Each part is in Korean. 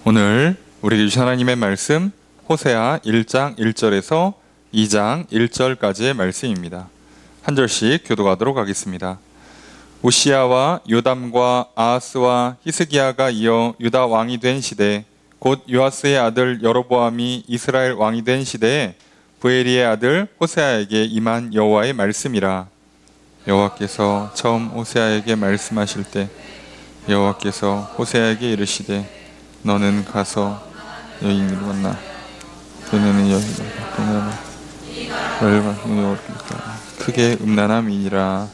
오늘 우리에게 주신 하나님의 말씀 호세아 1장 1절에서 2장 1절까지의 말씀입니다. 한 절씩 교독하도록 하겠습니다. 우시야와 요담과 아하스와 히스기야가 이어 유다 왕이 된 시대, 곧 요아스의 아들 여로보암이 이스라엘 왕이 된 시대에 브에리의 아들 호세아에게 임한 여호와의 말씀이라. 여호와께서 처음 호세아에게 말씀하실 때 여호와께서 호세아에게 이르시되 너는 가서 여인을 만나 그녀는 여인을 크게 음란함이니라.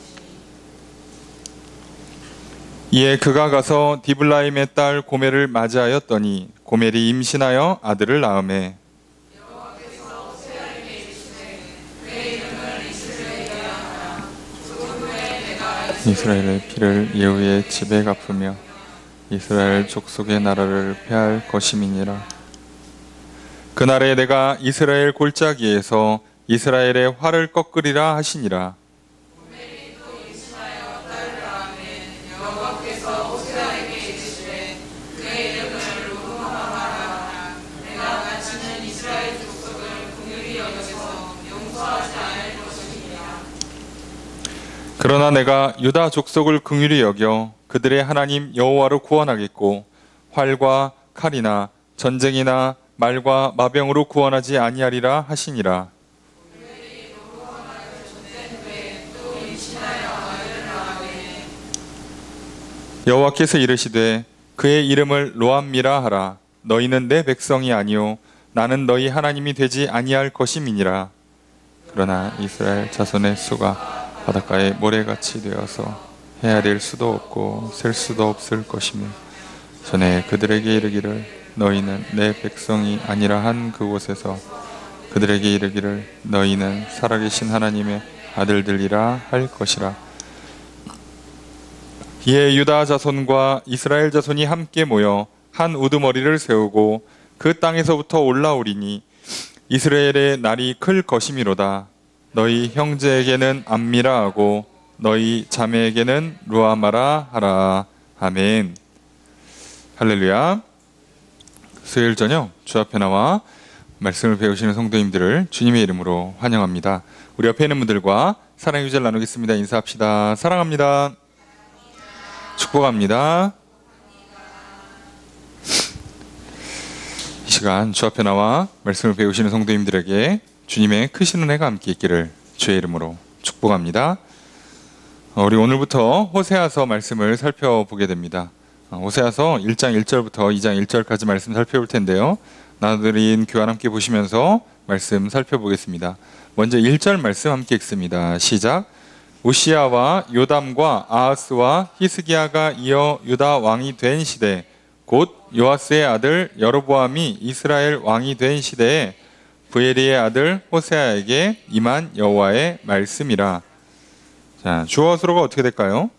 이에 그가 가서 디블라임의 딸 고멜을 맞이하였더니 고멜이 임신하여 아들을 낳으매 이스라엘의 피를 예후의 집에 갚으며 이스라엘 족속의 나라를 폐할 것임이니라. 그날에 내가 이스라엘 골짜기에서 이스라엘의 활을 꺾으리라 하시니라. 그러나 내가 유다 족속을 긍휼히 여겨 그들의 하나님 여호와로 구원하겠고 활과 칼이나 전쟁이나 말과 마병으로 구원하지 아니하리라 하시니라. 여호와께서 이르시되 그의 이름을 로암미라 하라. 너희는 내 백성이 아니요 나는 너희 하나님이 되지 아니할 것임이니라. 그러나 이스라엘 자손의 수가 바닷가에 모래같이 되어서 헤아릴 수도 없고 셀 수도 없을 것이며 전에 그들에게 이르기를 너희는 내 백성이 아니라 한 그곳에서 그들에게 이르기를 너희는 살아계신 하나님의 아들들이라 할 것이라. 이에 유다 자손과 이스라엘 자손이 함께 모여 한 우두머리를 세우고 그 땅에서부터 올라오리니 이스라엘의 날이 클 것이미로다. 너희 형제에게는 암미라 하고 너희 자매에게는 루아마라 하라. 아멘. 할렐루야. 수요일 저녁 주 앞에 나와 말씀을 배우시는 성도님들을 주님의 이름으로 환영합니다. 우리 옆에 있는 분들과 사랑의 유제를 나누겠습니다. 인사합시다. 사랑합니다. 축복합니다. 이 시간 주 앞에 나와 말씀을 배우시는 성도님들에게 주님의 크신 은혜가 함께 있기를 주의 이름으로 축복합니다. 우리 오늘부터 호세아서 말씀을 살펴보게 됩니다. 호세아서 1장 1절부터 2장 1절까지 말씀 살펴볼 텐데요. 나눠드린 교환 함께 보시면서 말씀 살펴보겠습니다. 먼저 1절 말씀 함께 읽습니다. 시작. 우시야와 요담과 아하스와 히스기야가 이어 유다 왕이 된 시대, 곧 요아스의 아들 여로보암이 이스라엘 왕이 된 시대에 브에리의 아들 호세아에게 임한 여호와의 말씀이라. 자, 주어 수로가 어떻게 될까요?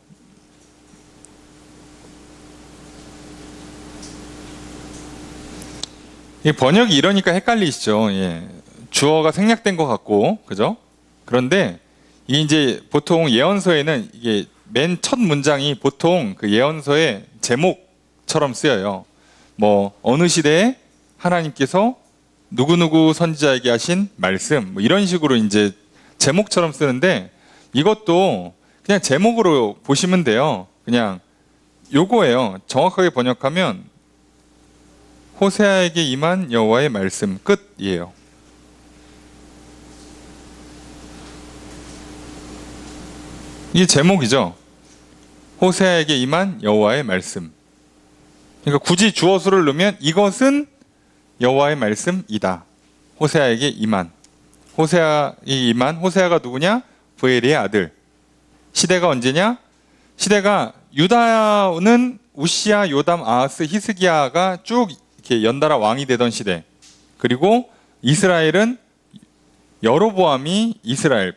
이 번역이 이러니까 헷갈리시죠? 예. 주어가 생략된 것 같고, 그죠? 그런데 이게 이제 보통 예언서에는 이게 맨 첫 문장이 보통 그 예언서의 제목처럼 쓰여요. 뭐 어느 시대에 하나님께서 누구누구 선지자에게 하신 말씀, 뭐 이런 식으로 이제 제목처럼 쓰는데 이것도 그냥 제목으로 보시면 돼요. 그냥 요거예요. 정확하게 번역하면 호세아에게 임한 여호와의 말씀 끝이에요. 이게 제목이죠. 호세아에게 임한 여호와의 말씀. 그러니까 굳이 주어수를 넣으면 이것은 여호와의 말씀이다. 호세아에게 임한. 호세아가 누구냐? 브에리의 아들. 시대가 언제냐? 시대가 유다는 우시야, 요담, 아하스, 히스기야가 쭉 이렇게 연달아 왕이 되던 시대. 그리고 이스라엘은 여로보암이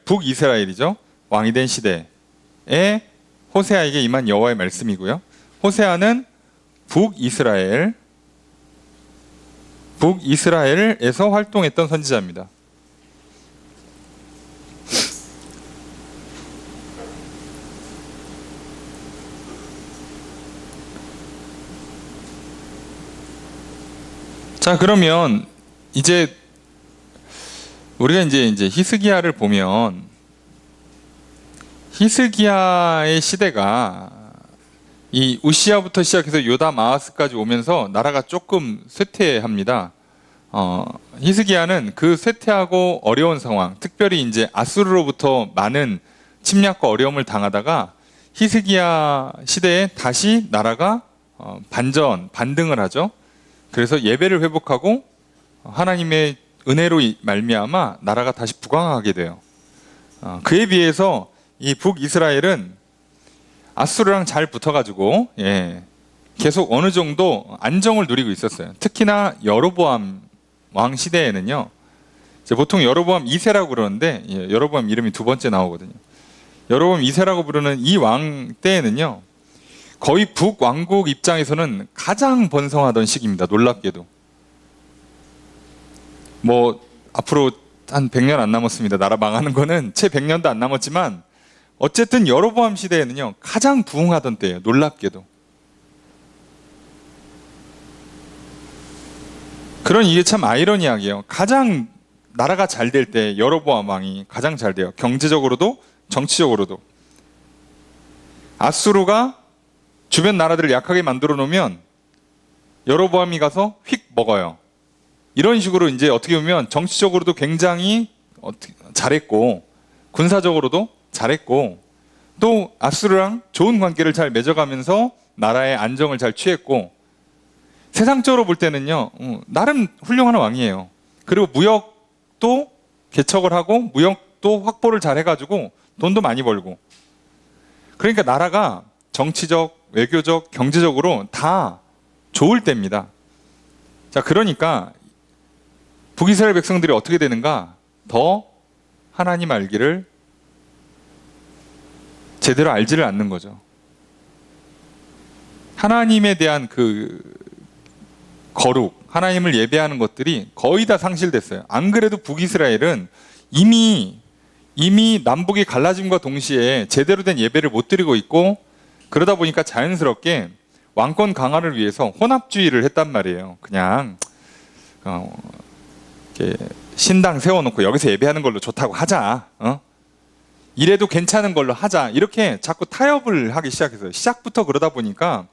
북이스라엘이죠. 왕이 된 시대에 호세아에게 임한 여호와의 말씀이고요. 호세아는 북이스라엘에서 활동했던 선지자입니다. 자, 그러면 이제 우리가 이제 히스기야를 보면 히스기야의 시대가 이 우시야부터 시작해서 요담 아하스까지 오면서 나라가 조금 쇠퇴합니다. 히스기야는 그 쇠퇴하고 어려운 상황, 특별히 이제 아수르로부터 많은 침략과 어려움을 당하다가 히스기야 시대에 다시 나라가 반등을 하죠. 그래서 예배를 회복하고 하나님의 은혜로 말미암아 나라가 다시 부강하게 돼요. 그에 비해서 이 북이스라엘은 아수르랑 잘 붙어가지고 계속 어느 정도 안정을 누리고 있었어요. 특히나 여로보암 왕 시대에는요, 이제 보통 여로보암 2세라고 그러는데 여로보암 이름이 두 번째 나오거든요. 여로보암 2세라고 부르는 이 왕 때에는요, 거의 북왕국 입장에서는 가장 번성하던 시기입니다. 놀랍게도. 뭐 앞으로 한 100년 안 남았습니다. 나라 망하는 거는 채 100년도 안 남았지만 어쨌든 여로보암 시대에는요, 가장 부흥하던 때예요. 놀랍게도. 그런 이게 참 아이러니하게요. 가장 나라가 잘 될 때 여로보암 왕이 가장 잘 돼요. 경제적으로도 정치적으로도. 아수르가 주변 나라들을 약하게 만들어 놓으면 여로보암이 가서 휙 먹어요. 이런 식으로 이제 어떻게 보면 정치적으로도 굉장히 잘했고 군사적으로도 잘했고 또 아수르랑 좋은 관계를 잘 맺어가면서 나라의 안정을 잘 취했고 세상적으로 볼 때는요, 나름 훌륭한 왕이에요. 그리고 무역도 개척을 하고 무역도 확보를 잘 해가지고 돈도 많이 벌고, 그러니까 나라가 정치적, 외교적, 경제적으로 다 좋을 때입니다. 자, 그러니까 북이스라엘 백성들이 어떻게 되는가? 더 하나님 알기를 제대로 알지를 않는 거죠. 하나님에 대한 그 거룩, 하나님을 예배하는 것들이 거의 다 상실됐어요. 안 그래도 북이스라엘은 이미 남북이 갈라짐과 동시에 제대로 된 예배를 못 드리고 있고, 그러다 보니까 자연스럽게 왕권 강화를 위해서 혼합주의를 했단 말이에요. 그냥 이렇게 신당 세워놓고 여기서 예배하는 걸로 좋다고 하자. 이래도 괜찮은 걸로 하자. 이렇게 자꾸 타협을 하기 시작했어요. 시작부터 그러다 보니까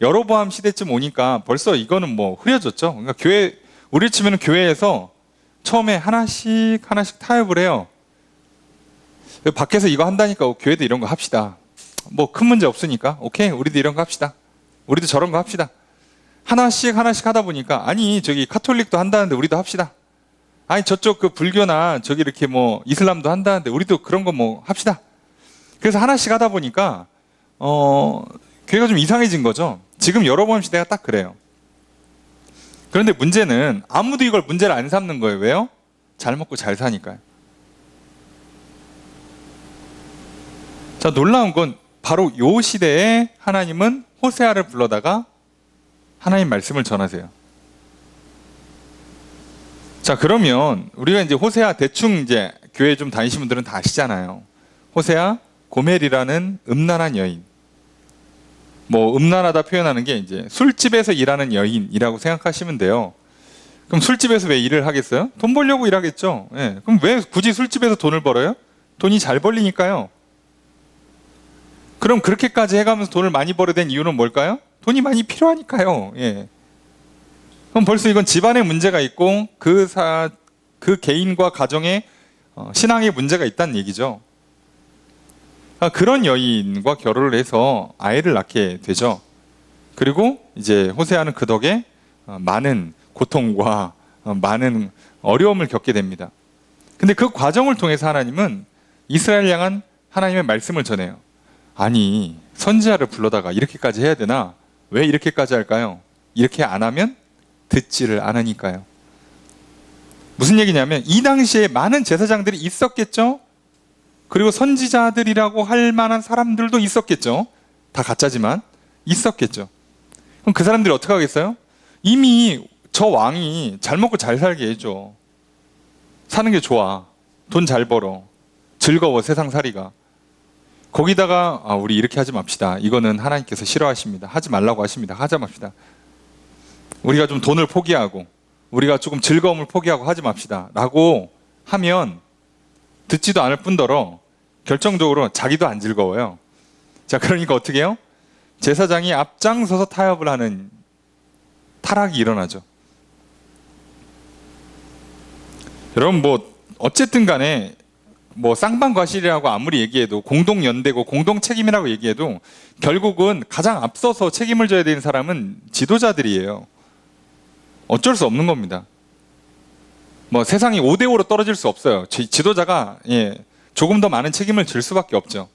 여로보암 시대쯤 오니까 벌써 이거는 뭐 흐려졌죠. 그러니까 우리 치면 교회에서 처음에 하나씩 타협을 해요. 밖에서 이거 한다니까 교회도 이런 거 합시다. 뭐 큰 문제 없으니까 오케이, 우리도 이런 거 합시다. 우리도 저런 거 합시다. 하나씩 하다 보니까 아니 저기 카톨릭도 한다는데 우리도 합시다. 아니 저쪽 그 불교나 저기 이렇게 뭐 이슬람도 한다는데 우리도 그런 거 뭐 합시다. 그래서 하나씩 하다 보니까 교회가 좀 이상해진 거죠. 지금 여로보암 시대가 딱 그래요. 그런데 문제는 아무도 이걸 문제를 안 삼는 거예요. 왜요? 잘 먹고 잘 사니까요. 자, 놀라운 건 바로 요 시대에 하나님은 호세아를 불러다가 하나님 말씀을 전하세요. 자, 그러면 우리가 이제 호세아 대충 이제 교회 좀 다니신 분들은 다 아시잖아요. 호세아, 고멜이라는 음란한 여인. 뭐 음란하다 표현하는 게 이제 술집에서 일하는 여인이라고 생각하시면 돼요. 그럼 술집에서 왜 일을 하겠어요? 돈 벌려고 일하겠죠. 예. 그럼 왜 굳이 술집에서 돈을 벌어요? 돈이 잘 벌리니까요. 그럼 그렇게까지 해가면서 돈을 많이 벌어야 된 이유는 뭘까요? 돈이 많이 필요하니까요. 예. 그럼 벌써 이건 집안에 문제가 있고 그 개인과 가정에 신앙에 문제가 있다는 얘기죠. 그런 여인과 결혼을 해서 아이를 낳게 되죠. 그리고 이제 호세아는 그 덕에 많은 고통과 많은 어려움을 겪게 됩니다. 근데 그 과정을 통해서 하나님은 이스라엘 향한 하나님의 말씀을 전해요. 아니, 선지자를 불러다가 이렇게까지 해야 되나? 왜 이렇게까지 할까요? 이렇게 안 하면 듣지를 않으니까요. 무슨 얘기냐면 이 당시에 많은 제사장들이 있었겠죠? 그리고 선지자들이라고 할 만한 사람들도 있었겠죠? 다 가짜지만 있었겠죠. 그럼 그 사람들이 어떻게 하겠어요? 이미 저 왕이 잘 먹고 잘 살게 해줘. 사는 게 좋아. 돈 잘 벌어. 즐거워, 세상살이가. 거기다가 우리 이렇게 하지 맙시다. 이거는 하나님께서 싫어하십니다. 하지 말라고 하십니다. 하지 맙시다. 우리가 좀 돈을 포기하고 우리가 조금 즐거움을 포기하고 하지 맙시다 라고 하면 듣지도 않을 뿐더러 결정적으로 자기도 안 즐거워요. 자, 그러니까 어떻게 해요? 제사장이 앞장서서 타협을 하는 타락이 일어나죠. 여러분, 뭐 어쨌든 간에 뭐 쌍방과실이라고 아무리 얘기해도 공동연대고 공동책임이라고 얘기해도 결국은 가장 앞서서 책임을 져야 되는 사람은 지도자들이에요. 어쩔 수 없는 겁니다. 뭐 세상이 5대5로 떨어질 수 없어요. 지도자가 조금 더 많은 책임을 질 수밖에 없죠.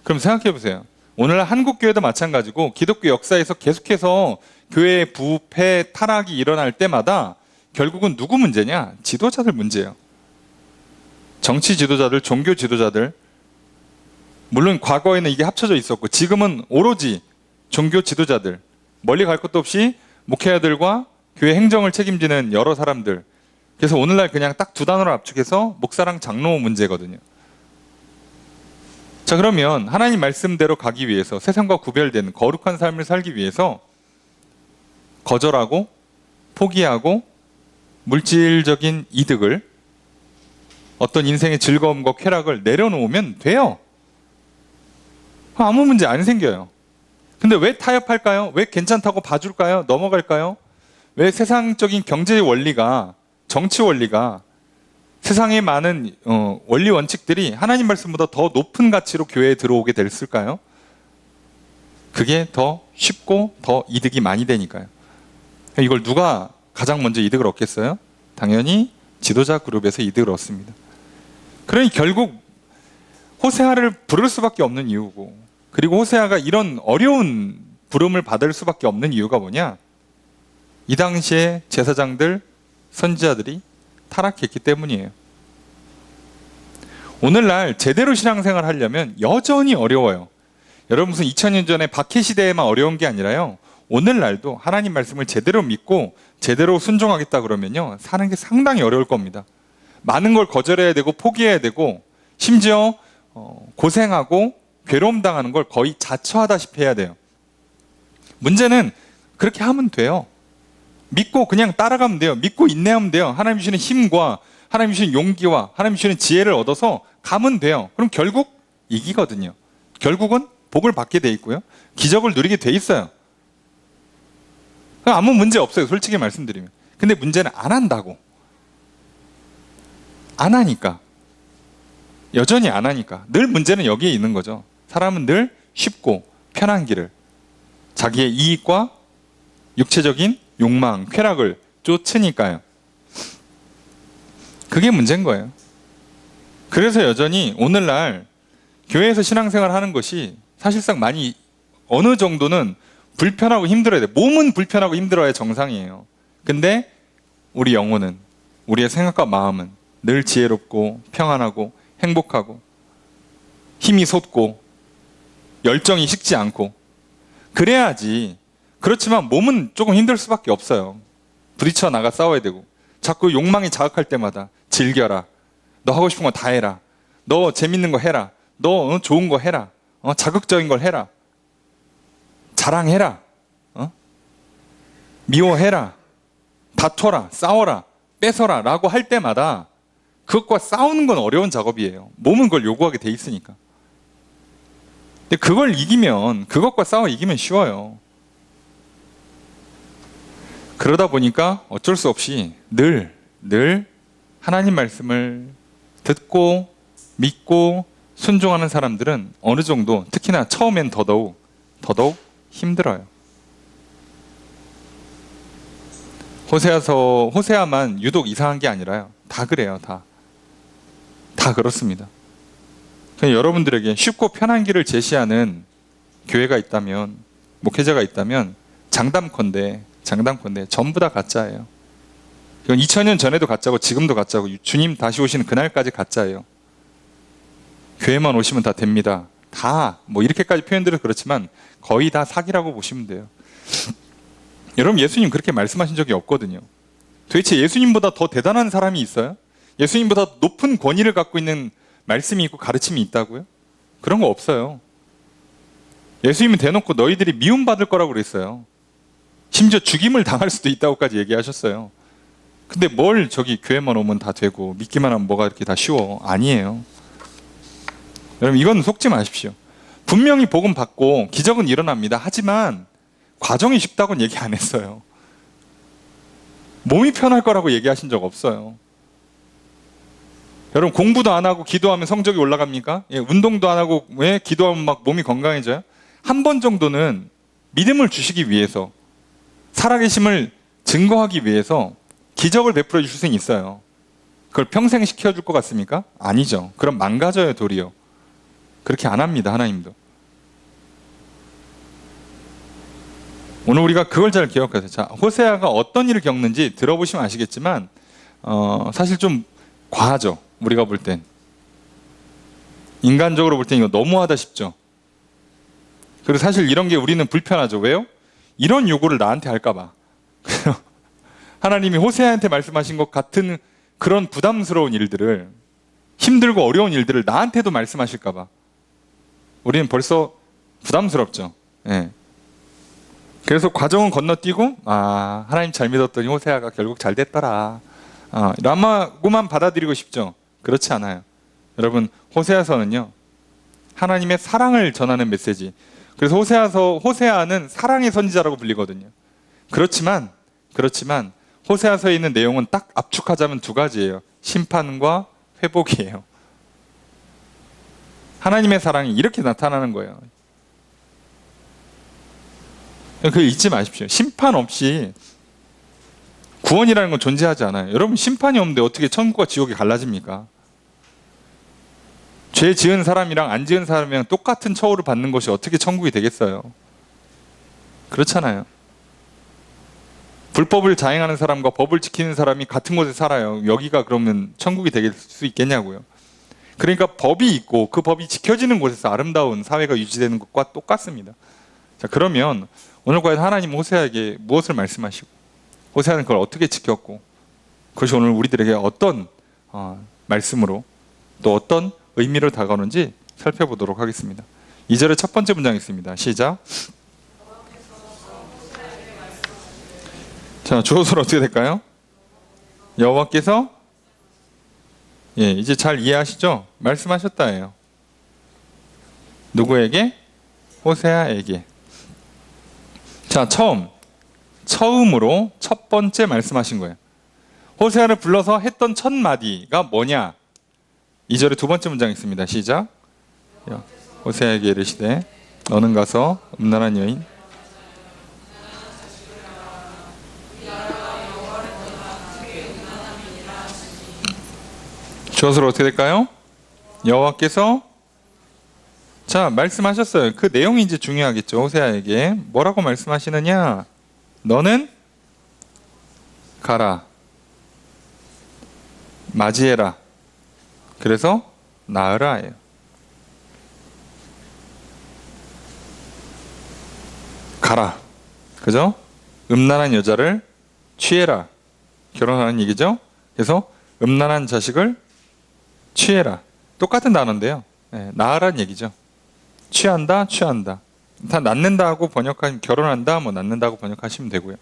그럼 생각해 보세요. 오늘날 한국교회도 마찬가지고 기독교 역사에서 계속해서 교회의 부패, 타락이 일어날 때마다 결국은 누구 문제냐? 지도자들 문제예요. 정치 지도자들, 종교 지도자들. 물론 과거에는 이게 합쳐져 있었고 지금은 오로지 종교 지도자들. 멀리 갈 것도 없이 목회자들과 교회 행정을 책임지는 여러 사람들. 그래서 오늘날 그냥 딱 두 단어로 압축해서 목사랑 장로 문제거든요. 자, 그러면 하나님 말씀대로 가기 위해서 세상과 구별된 거룩한 삶을 살기 위해서 거절하고 포기하고 물질적인 이득을, 어떤 인생의 즐거움과 쾌락을 내려놓으면 돼요. 아무 문제 안 생겨요. 근데 왜 타협할까요? 왜 괜찮다고 봐줄까요? 넘어갈까요? 왜 세상적인 경제 원리가, 정치 원리가, 세상의 많은 원리 원칙들이 하나님 말씀보다 더 높은 가치로 교회에 들어오게 됐을까요? 그게 더 쉽고 더 이득이 많이 되니까요. 이걸 누가 가장 먼저 이득을 얻겠어요? 당연히 지도자 그룹에서 이득을 얻습니다. 그러니 결국 호세아를 부를 수밖에 없는 이유고, 그리고 호세아가 이런 어려운 부름을 받을 수밖에 없는 이유가 뭐냐? 이 당시에 제사장들, 선지자들이 타락했기 때문이에요. 오늘날 제대로 신앙생활 하려면 여전히 어려워요. 여러분, 무슨 2000년 전에 박해 시대에만 어려운 게 아니라요, 오늘날도 하나님 말씀을 제대로 믿고 제대로 순종하겠다 그러면요, 사는 게 상당히 어려울 겁니다. 많은 걸 거절해야 되고 포기해야 되고 심지어 고생하고 괴로움 당하는 걸 거의 자처하다시피 해야 돼요. 문제는 그렇게 하면 돼요. 믿고 그냥 따라가면 돼요. 믿고 인내하면 돼요. 하나님 주시는 힘과 하나님 주시는 용기와 하나님 주시는 지혜를 얻어서 가면 돼요. 그럼 결국 이기거든요. 결국은 복을 받게 돼 있고요, 기적을 누리게 돼 있어요. 아무 문제 없어요, 솔직히 말씀드리면. 근데 문제는 안 한다고. 안 하니까. 여전히 안 하니까. 늘 문제는 여기에 있는 거죠. 사람은 늘 쉽고 편한 길을, 자기의 이익과 육체적인 욕망, 쾌락을 쫓으니까요. 그게 문제인 거예요. 그래서 여전히 오늘날 교회에서 신앙생활 하는 것이 사실상 많이 어느 정도는 불편하고 힘들어야 돼. 몸은 불편하고 힘들어야 정상이에요. 근데 우리 영혼은, 우리의 생각과 마음은 늘 지혜롭고 평안하고 행복하고 힘이 솟고 열정이 식지 않고 그래야지. 그렇지만 몸은 조금 힘들 수밖에 없어요. 부딪혀 나가 싸워야 되고 자꾸 욕망이 자극할 때마다 즐겨라, 너 하고 싶은 거 다 해라, 너 재밌는 거 해라, 너 좋은 거 해라, 자극적인 걸 해라, 자랑해라, 미워해라, 다퉈라, 싸워라, 뺏어라 라고 할 때마다 그것과 싸우는 건 어려운 작업이에요. 몸은 그걸 요구하게 돼 있으니까. 근데 그걸 이기면, 그것과 싸워 이기면 쉬워요. 그러다 보니까 어쩔 수 없이 늘 하나님 말씀을 듣고 믿고 순종하는 사람들은 어느 정도, 특히나 처음엔 더더욱 힘들어요. 호세아만 유독 이상한 게 아니라요, 다 그래요. 다 그렇습니다. 그냥 여러분들에게 쉽고 편한 길을 제시하는 교회가 있다면, 목회자가 있다면 장담컨대 전부 다 가짜예요. 이건 2000년 전에도 가짜고 지금도 가짜고 주님 다시 오시는 그날까지 가짜예요. 교회만 오시면 다 됩니다. 다 뭐 이렇게까지 표현드려서 그렇지만 거의 다 사기라고 보시면 돼요. 여러분, 예수님 그렇게 말씀하신 적이 없거든요. 도대체 예수님보다 더 대단한 사람이 있어요? 예수님보다 높은 권위를 갖고 있는 말씀이 있고 가르침이 있다고요? 그런 거 없어요. 예수님은 대놓고 너희들이 미움받을 거라고 그랬어요. 심지어 죽임을 당할 수도 있다고까지 얘기하셨어요. 근데 뭘 저기 교회만 오면 다 되고 믿기만 하면 뭐가 이렇게 다 쉬워? 아니에요. 여러분 이건 속지 마십시오. 분명히 복음 받고 기적은 일어납니다. 하지만 과정이 쉽다고는 얘기 안 했어요. 몸이 편할 거라고 얘기하신 적 없어요. 여러분 공부도 안 하고 기도하면 성적이 올라갑니까? 예, 운동도 안 하고 왜 기도하면 막 몸이 건강해져요? 한 번 정도는 믿음을 주시기 위해서, 살아계심을 증거하기 위해서 기적을 베풀어 주실 수는 있어요. 그걸 평생 시켜줄 것 같습니까? 아니죠. 그럼 망가져요, 도리어. 그렇게 안 합니다, 하나님도. 오늘 우리가 그걸 잘 기억하세요. 자, 호세아가 어떤 일을 겪는지 들어보시면 아시겠지만 사실 좀 과하죠. 우리가 볼 땐. 인간적으로 볼 땐 이거 너무하다 싶죠. 그리고 사실 이런 게 우리는 불편하죠. 왜요? 이런 요구를 나한테 할까 봐. 하나님이 호세아한테 말씀하신 것 같은 그런 부담스러운 일들을, 힘들고 어려운 일들을 나한테도 말씀하실까 봐 우리는 벌써 부담스럽죠. 예. 그래서 과정은 건너뛰고 하나님 잘 믿었더니 호세아가 결국 잘 됐더라, 라마고만 받아들이고 싶죠. 그렇지 않아요. 여러분 호세아서는요 하나님의 사랑을 전하는 메시지. 그래서 호세아는 사랑의 선지자라고 불리거든요. 그렇지만 호세아서에 있는 내용은 딱 압축하자면 두 가지예요. 심판과 회복이에요. 하나님의 사랑이 이렇게 나타나는 거예요. 그거 잊지 마십시오. 심판 없이 구원이라는 건 존재하지 않아요. 여러분 심판이 없는데 어떻게 천국과 지옥이 갈라집니까? 죄 지은 사람이랑 안 지은 사람이랑 똑같은 처우를 받는 것이 어떻게 천국이 되겠어요? 그렇잖아요. 불법을 자행하는 사람과 법을 지키는 사람이 같은 곳에 살아요. 여기가 그러면 천국이 될 수 있겠냐고요. 그러니까 법이 있고 그 법이 지켜지는 곳에서 아름다운 사회가 유지되는 것과 똑같습니다. 자, 그러면 오늘 과연 하나님 호세아에게 무엇을 말씀하시고 호세아는 그걸 어떻게 지켰고 그것이 오늘 우리들에게 어떤 말씀으로 또 어떤 의미로 다가오는지 살펴보도록 하겠습니다. 2절의 첫 번째 문장 있습니다. 시작. 자, 주어서는 어떻게 될까요? 여호와께서, 예, 이제 잘 이해하시죠? 말씀하셨다예요. 누구에게? 호세아에게. 자, 처음으로 첫 번째 말씀하신 거예요. 호세아를 불러서 했던 첫 마디가 뭐냐? 2절의 두 번째 문장 있습니다. 시작. 호세아에게 이르시되 너는 가서 음란한 여인 주어서로 어떻게 될까요? 여호와께서, 자, 말씀하셨어요. 그 내용이 이제 중요하겠죠. 호세아에게 뭐라고 말씀하시느냐? 너는 가라, 맞이해라, 그래서 낳으라예요. 가라, 그죠? 음란한 여자를 취해라, 결혼하는 얘기죠. 그래서 음란한 자식을 취해라, 똑같은 단어인데요. 네, 낳으라는 얘기죠. 취한다, 다 낳는다고 번역하시면, 결혼한다, 낳는다고 번역하시면 되고요.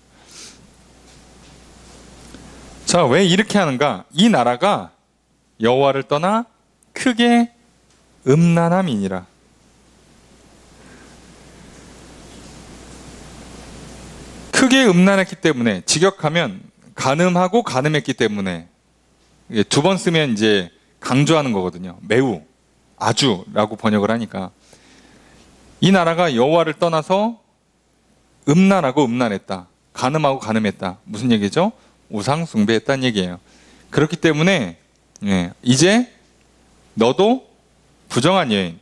자, 왜 이렇게 하는가? 이 나라가 여호와를 떠나 크게 음란함이니라. 크게 음란했기 때문에, 직역하면 간음하고 간음했기 때문에, 두 번 쓰면 이제 강조하는 거거든요. 매우, 아주라고 번역을 하니까. 이 나라가 여호와를 떠나서 음란하고 음란했다, 간음하고 간음했다. 무슨 얘기죠? 우상 숭배했다는 얘기예요. 그렇기 때문에 이제 너도 부정한 여인,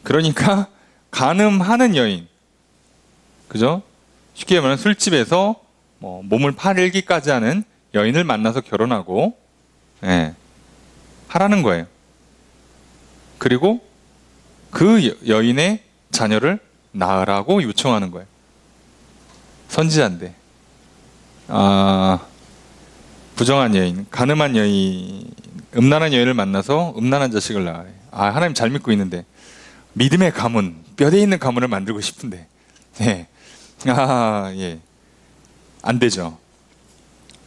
그러니까 간음하는 여인, 그죠? 쉽게 말하면 술집에서 몸을 팔기까지 하는 여인을 만나서 결혼하고 하라는 거예요. 그리고 그 여인의 자녀를 낳으라고 요청하는 거예요. 선지자인데 부정한 여인, 간음한 여인, 음란한 여인을 만나서 음란한 자식을 낳아요. 하나님 잘 믿고 있는데 믿음의 가문, 뼈대 있는 가문을 만들고 싶은데 예, 안 되죠.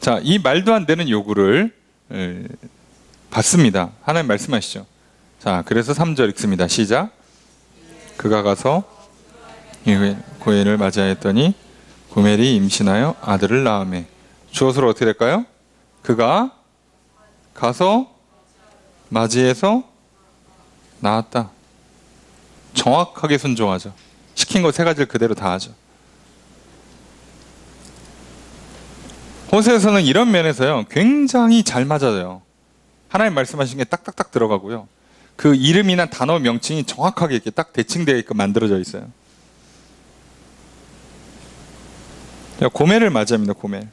자, 이 말도 안 되는 요구를 받습니다. 하나님 말씀하시죠. 자, 그래서 3절 읽습니다. 시작. 그가 가서 고엘을 맞이하였더니 고멜이 임신하여 아들을 낳으매. 주어서로 어떻게 될까요? 그가 가서 맞이해서 낳았다. 정확하게 순종하죠. 시킨 거 3가지를 그대로 다 하죠. 호세에서는 이런 면에서요, 굉장히 잘 맞아요. 하나님 말씀하신 게 딱딱딱 들어가고요. 그 이름이나 단어 명칭이 정확하게 이렇게 딱 대칭되게끔 만들어져 있어요. 고멜을 맞이합니다. 고멜.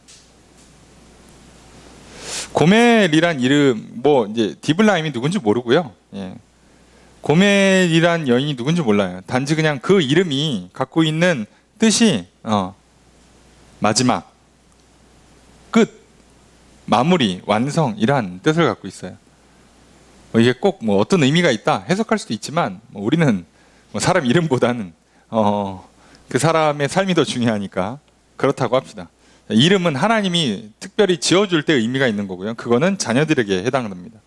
고멜이란 이름, 뭐 이제 디블라임이 누군지 모르고요. 예. 고멜이란 여인이 누군지 몰라요. 단지 그냥 그 이름이 갖고 있는 뜻이 마지막, 끝, 마무리, 완성 이란 뜻을 갖고 있어요. 이게 꼭 뭐 어떤 의미가 있다 해석할 수도 있지만 우리는 뭐 사람 이름보다는 그 사람의 삶이 더 중요하니까 그렇다고 합시다. 이름은 하나님이 특별히 지어줄 때 의미가 있는 거고요. 그거는 자녀들에게 해당됩니다.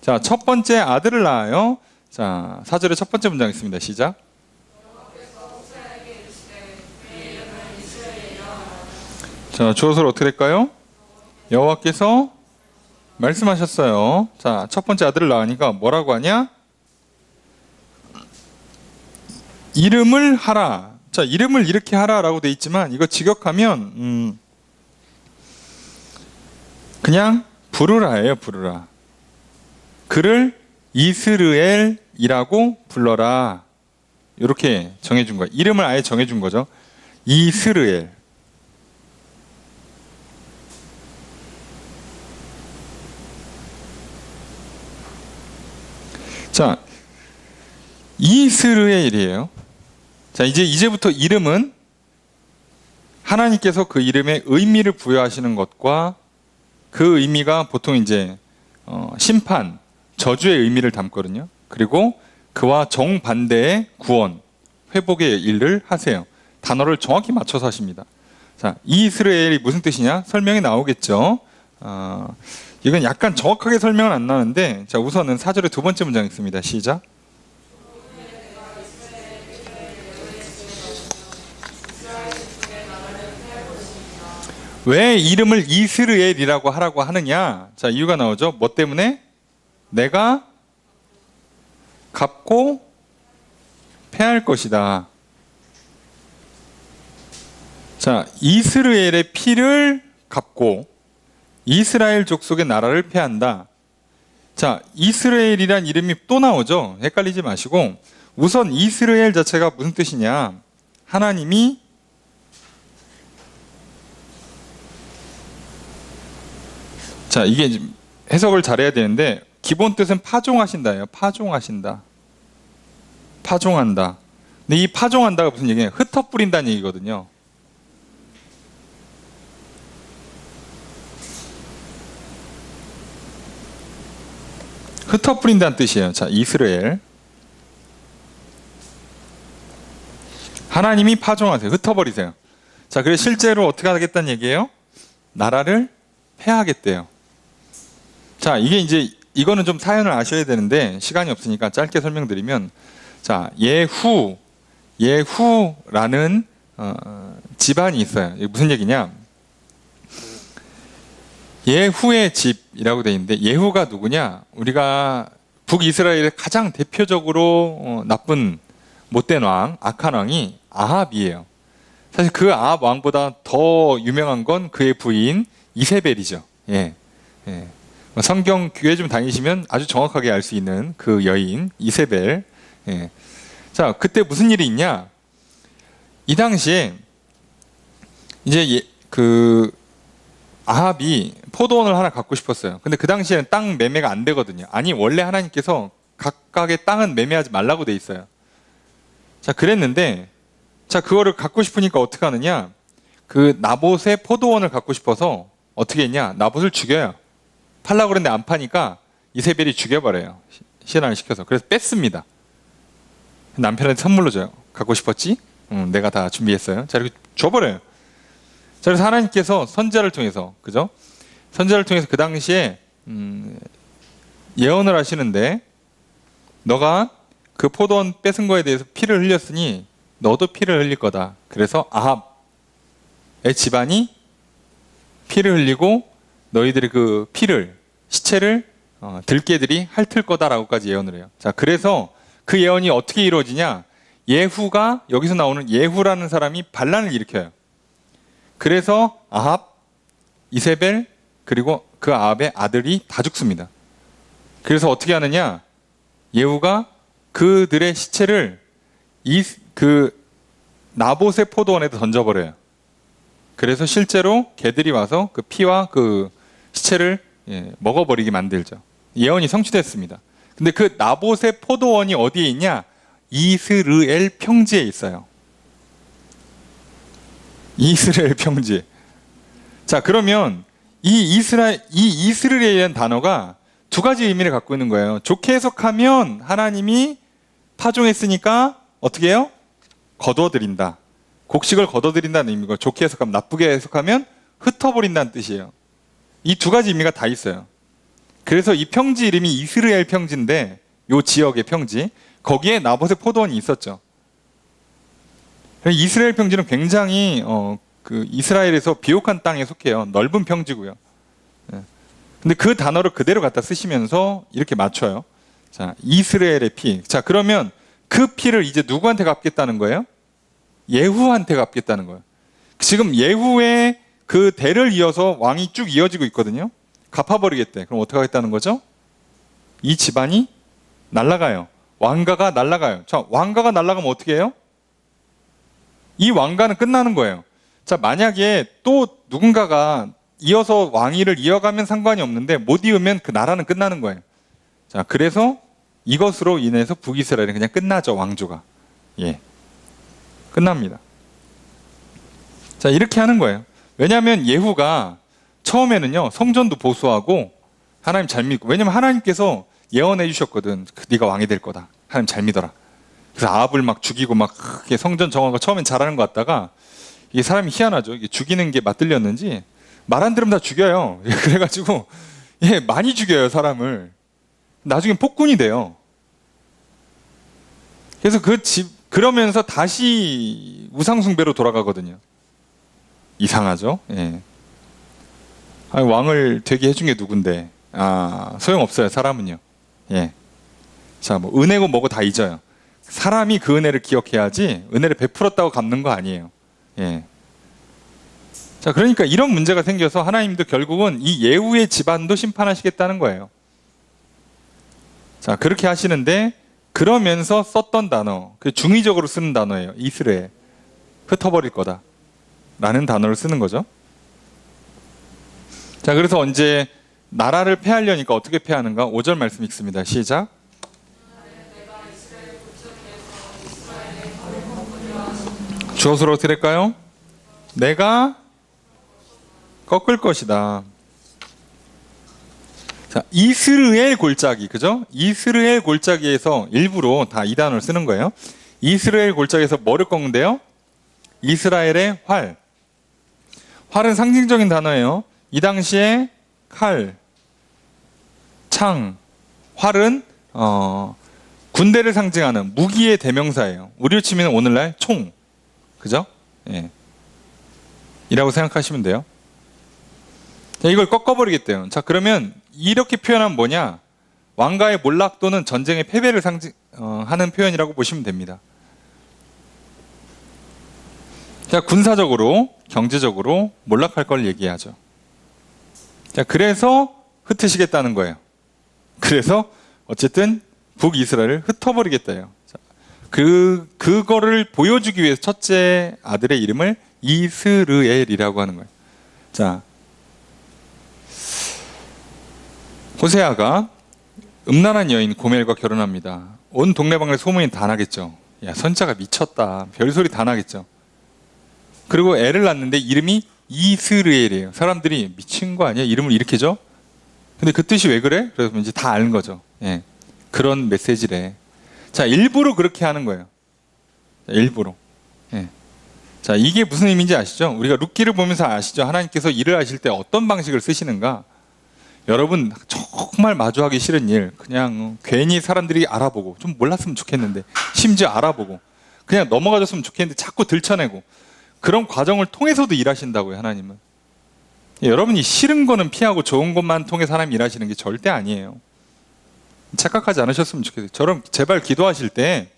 자, 첫 번째 아들을 낳아요. 자, 4절의 첫 번째 문장 있습니다. 시작. 자, 주어서로 어떻게 될까요? 여호와께서 말씀하셨어요. 자, 첫 번째 아들을 낳으니까 뭐라고 하냐? 이름을 하라. 자, 이름을 이렇게 하라라고 돼 있지만 이거 직역하면 그냥 부르라예요. 부르라. 그를 이스르엘이라고 불러라. 이렇게 정해준 거예요. 이름을 아예 정해준 거죠. 이스르엘. 자, 이스르엘이에요. 자, 이제부터 이름은 하나님께서 그 이름에 의미를 부여하시는 것과 그 의미가 보통 이제 심판, 저주의 의미를 담거든요. 그리고 그와 정반대의 구원, 회복의 일을 하세요. 단어를 정확히 맞춰서 하십니다. 자, 이스라엘이 무슨 뜻이냐? 설명이 나오겠죠. 이건 약간 정확하게 설명은 안 나오는데, 자, 우선은 4절의 두 번째 문장 있습니다. 시작. 왜 이름을 이스라엘이라고 하라고 하느냐? 자, 이유가 나오죠. 뭐 때문에? 내가 갚고 패할 것이다. 자, 이스라엘의 피를 갚고 이스라엘 족속의 나라를 패한다. 자, 이스라엘이란 이름이 또 나오죠. 헷갈리지 마시고, 우선 이스라엘 자체가 무슨 뜻이냐? 하나님이 자, 이게 해석을 잘해야 되는데, 기본 뜻은 파종하신다예요. 파종하신다. 파종한다. 근데 이 파종한다가 무슨 얘기예요? 흩어 뿌린다는 얘기거든요. 흩어 뿌린다는 뜻이에요. 자, 이스라엘. 하나님이 파종하세요. 흩어버리세요. 자, 그래서 실제로 어떻게 하겠다는 얘기예요? 나라를 패하겠대요. 자, 이게 이제 이거는 좀 사연을 아셔야 되는데 시간이 없으니까 짧게 설명드리면, 자, 예후라는 집안이 있어요. 이게 무슨 얘기냐? 예후의 집이라고 되어 있는데, 예후가 누구냐? 우리가 북이스라엘의 가장 대표적으로 나쁜 못된 왕, 악한 왕이 아합이에요. 사실 그 아합 왕보다 더 유명한 건 그의 부인 이세벨이죠. 예. 예. 성경 교회 좀 다니시면 아주 정확하게 알 수 있는 그 여인 이세벨. 예. 자, 그때 무슨 일이 있냐? 이 당시에 이제 그 아합이 포도원을 하나 갖고 싶었어요. 근데 그 당시에는 땅 매매가 안 되거든요. 아니, 원래 하나님께서 각각의 땅은 매매하지 말라고 돼 있어요. 자, 그랬는데, 자, 그거를 갖고 싶으니까 어떻게 하느냐? 그 나봇의 포도원을 갖고 싶어서 어떻게 했냐? 나봇을 죽여요. 팔라고 그랬는데 안 파니까 이세벨이 죽여버려요. 신앙을 시켜서. 그래서 뺐습니다. 남편한테 선물로 줘요. 갖고 싶었지? 내가 다 준비했어요. 자, 이렇게 줘버려요. 자, 그래서 하나님께서 선지자를 통해서, 그죠? 선지자를 통해서 그 당시에 예언을 하시는데, 너가 그 포도원 뺏은 거에 대해서 피를 흘렸으니 너도 피를 흘릴 거다. 그래서 아합의 집안이 피를 흘리고 너희들의 그 피를, 시체를 들깨들이 핥을 거다라고까지 예언을 해요. 자, 그래서 그 예언이 어떻게 이루어지냐? 예후가, 여기서 나오는 예후라는 사람이 반란을 일으켜요. 그래서 아합, 이세벨, 그리고 그 아합의 아들이 다 죽습니다. 그래서 어떻게 하느냐? 예후가 그들의 시체를 나봇의 포도원에다 던져버려요. 그래서 실제로 개들이 와서 그 피와 그 시체를 먹어버리게 만들죠. 예언이 성취됐습니다. 근데 그 나봇의 포도원이 어디에 있냐? 이스르엘 평지에 있어요. 이스라엘 평지. 자, 그러면 이 이스라엘이라는 단어가 두 가지 의미를 갖고 있는 거예요. 좋게 해석하면 하나님이 파종했으니까 어떻게 해요? 거둬들인다. 곡식을 거둬들인다는 의미고, 좋게 해석하면, 나쁘게 해석하면 흩어버린다는 뜻이에요. 이 두 가지 의미가 다 있어요. 그래서 이 평지 이름이 이스라엘 평지인데, 요 지역의 평지, 거기에 나봇의 포도원이 있었죠. 이스라엘 평지는 굉장히 그 이스라엘에서 비옥한 땅에 속해요. 넓은 평지고요. 근데 그 단어를 그대로 갖다 쓰시면서 이렇게 맞춰요. 자, 이스라엘의 피. 자, 그러면 그 피를 이제 누구한테 갚겠다는 거예요? 예후한테 갚겠다는 거예요. 지금 예후의 그 대를 이어서 왕이 쭉 이어지고 있거든요. 갚아버리겠대. 그럼 어떻게 하겠다는 거죠? 이 집안이 날아가요. 왕가가 날아가요. 자, 왕가가 날아가면 어떻게 해요? 이 왕가는 끝나는 거예요. 자, 만약에 또 누군가가 이어서 왕위를 이어가면 상관이 없는데 못 이으면 그 나라는 끝나는 거예요. 자, 그래서 이것으로 인해서 북이스라엘은 그냥 끝나죠, 왕조가. 예. 끝납니다. 자, 이렇게 하는 거예요. 왜냐하면 예후가 처음에는요, 성전도 보수하고 하나님 잘 믿고, 왜냐면 하나님께서 예언해 주셨거든. 네가 왕이 될 거다. 하나님 잘 믿어라. 그래서 아합을 막 죽이고 막 크게 성전 정화가 처음엔 잘하는 것 같다가, 이게 사람이 희한하죠. 이게 죽이는 게 맞들렸는지 말 안 들으면 다 죽여요. 그래가지고 많이 죽여요, 사람을. 나중에 폭군이 돼요. 그래서 그러면서 다시 우상숭배로 돌아가거든요. 이상하죠? 예. 아니, 왕을 되게 해준 게 누군데? 소용없어요, 사람은요. 예. 자, 뭐 은혜고 뭐고 다 잊어요. 사람이 그 은혜를 기억해야지 은혜를 베풀었다고 갚는 거 아니에요. 예. 자, 그러니까 이런 문제가 생겨서 하나님도 결국은 이 예후의 집안도 심판하시겠다는 거예요. 자, 그렇게 하시는데, 그러면서 썼던 단어, 그 중의적으로 쓰는 단어예요. 이스라엘. 흩어버릴 거다 라는 단어를 쓰는 거죠. 자, 그래서 언제 나라를 패하려니까 어떻게 패하는가? 5절 말씀 읽습니다. 시작. 주어서로 어떻게 될까요? 내가 꺾을 것이다. 자, 이스라엘 골짜기, 그죠? 이스라엘 골짜기에서 일부러 다 이 단어를 쓰는 거예요. 이스라엘 골짜기에서 뭐를 꺾는데요? 이스라엘의 활. 활은 상징적인 단어예요. 이 당시에 칼, 창, 활은 군대를 상징하는 무기의 대명사예요. 우리로 치면 오늘날 총, 그죠? 예. 이라고 생각하시면 돼요. 자, 이걸 꺾어버리겠대요. 자, 그러면 이렇게 표현하면 뭐냐? 왕가의 몰락 또는 전쟁의 패배를 하는 표현이라고 보시면 됩니다. 자, 군사적으로, 경제적으로 몰락할 걸 얘기하죠. 자, 그래서 흩으시겠다는 거예요. 그래서 어쨌든 북이스라엘을 흩어버리겠다요. 자, 그거를 보여주기 위해서 첫째 아들의 이름을 이스르엘이라고 하는 거예요. 자, 호세아가 음란한 여인 고멜과 결혼합니다. 온 동네방네 소문이 다 나겠죠. 야, 선자가 미쳤다. 별소리 다 나겠죠. 그리고 애를 낳는데 이름이 이스르엘이에요. 사람들이 미친 거 아니야? 이름을 이렇게 줘? 근데 그 뜻이 왜 그래? 그래서 이제 다 아는 거죠. 예. 그런 메시지래. 자, 일부러 그렇게 하는 거예요. 자, 일부러. 예. 자, 이게 무슨 의미인지 아시죠? 우리가 룻기를 보면서 아시죠? 하나님께서 일을 하실 때 어떤 방식을 쓰시는가? 여러분 정말 마주하기 싫은 일, 그냥 괜히 사람들이 알아보고, 좀 몰랐으면 좋겠는데 심지어 알아보고 그냥 넘어가줬으면 좋겠는데 자꾸 들춰내고, 그런 과정을 통해서도 일하신다고요, 하나님은. 여러분이 싫은 거는 피하고 좋은 것만 통해서 하나님 일하시는 게 절대 아니에요. 착각하지 않으셨으면 좋겠어요. 저런 제발 기도하실 때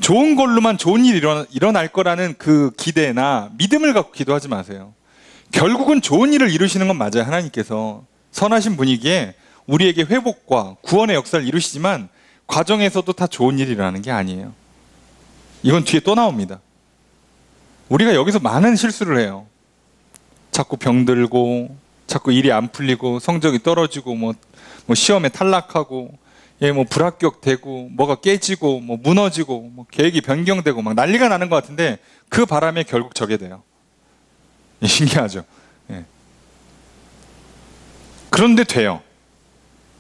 좋은 걸로만 좋은 일이 일어날 거라는 그 기대나 믿음을 갖고 기도하지 마세요. 결국은 좋은 일을 이루시는 건 맞아요. 하나님께서 선하신 분이기에 우리에게 회복과 구원의 역사를 이루시지만 과정에서도 다 좋은 일이 일어나는 게 아니에요. 이건 뒤에 또 나옵니다. 우리가 여기서 많은 실수를 해요. 자꾸 병들고, 자꾸 일이 안 풀리고, 성적이 떨어지고, 뭐 시험에 탈락하고, 뭐 불합격되고, 뭐가 깨지고, 뭐 무너지고, 뭐 계획이 변경되고, 막 난리가 나는 것 같은데 그 바람에 결국 저게 돼요. 신기하죠? 예. 그런데 돼요.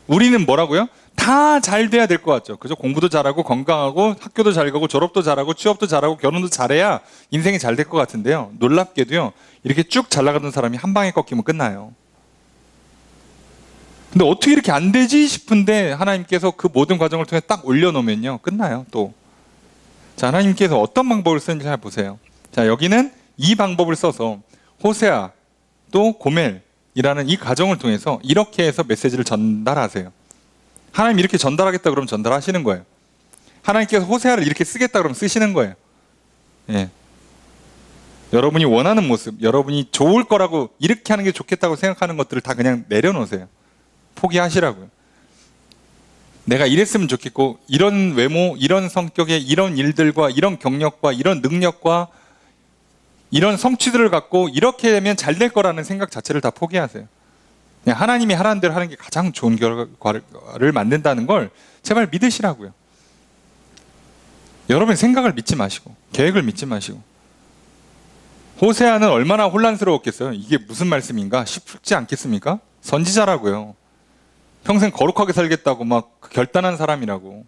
우리는 뭐라고요? 다 잘 돼야 될 것 같죠. 그죠? 공부도 잘하고, 건강하고, 학교도 잘 가고, 졸업도 잘하고, 취업도 잘하고, 결혼도 잘해야 인생이 잘 될 것 같은데요. 놀랍게도요, 이렇게 쭉 잘 나가던 사람이 한 방에 꺾이면 끝나요. 근데 어떻게 이렇게 안 되지 싶은데 하나님께서 그 모든 과정을 통해 딱 올려놓으면요, 끝나요. 또 자, 하나님께서 어떤 방법을 쓰는지 잘 보세요. 자, 여기는 이 방법을 써서 호세아 또 고멜이라는 이 과정을 통해서 이렇게 해서 메시지를 전달하세요. 하나님 이렇게 전달하겠다 그러면 전달하시는 거예요. 하나님께서 호세아를 이렇게 쓰겠다 그러면 쓰시는 거예요. 예. 여러분이 원하는 모습, 여러분이 좋을 거라고, 이렇게 하는 게 좋겠다고 생각하는 것들을 다 그냥 내려놓으세요. 포기하시라고요. 내가 이랬으면 좋겠고, 이런 외모, 이런 성격의 이런 일들과 이런 경력과 이런 능력과 이런 성취들을 갖고 이렇게 되면 잘 될 거라는 생각 자체를 다 포기하세요. 그냥 하나님이 하라는 대로 하는 게 가장 좋은 결과를 만든다는 걸 제발 믿으시라고요. 여러분 생각을 믿지 마시고, 계획을 믿지 마시고. 호세아는 얼마나 혼란스러웠겠어요. 이게 무슨 말씀인가 싶지 않겠습니까? 선지자라고요. 평생 거룩하게 살겠다고 막 결단한 사람이라고.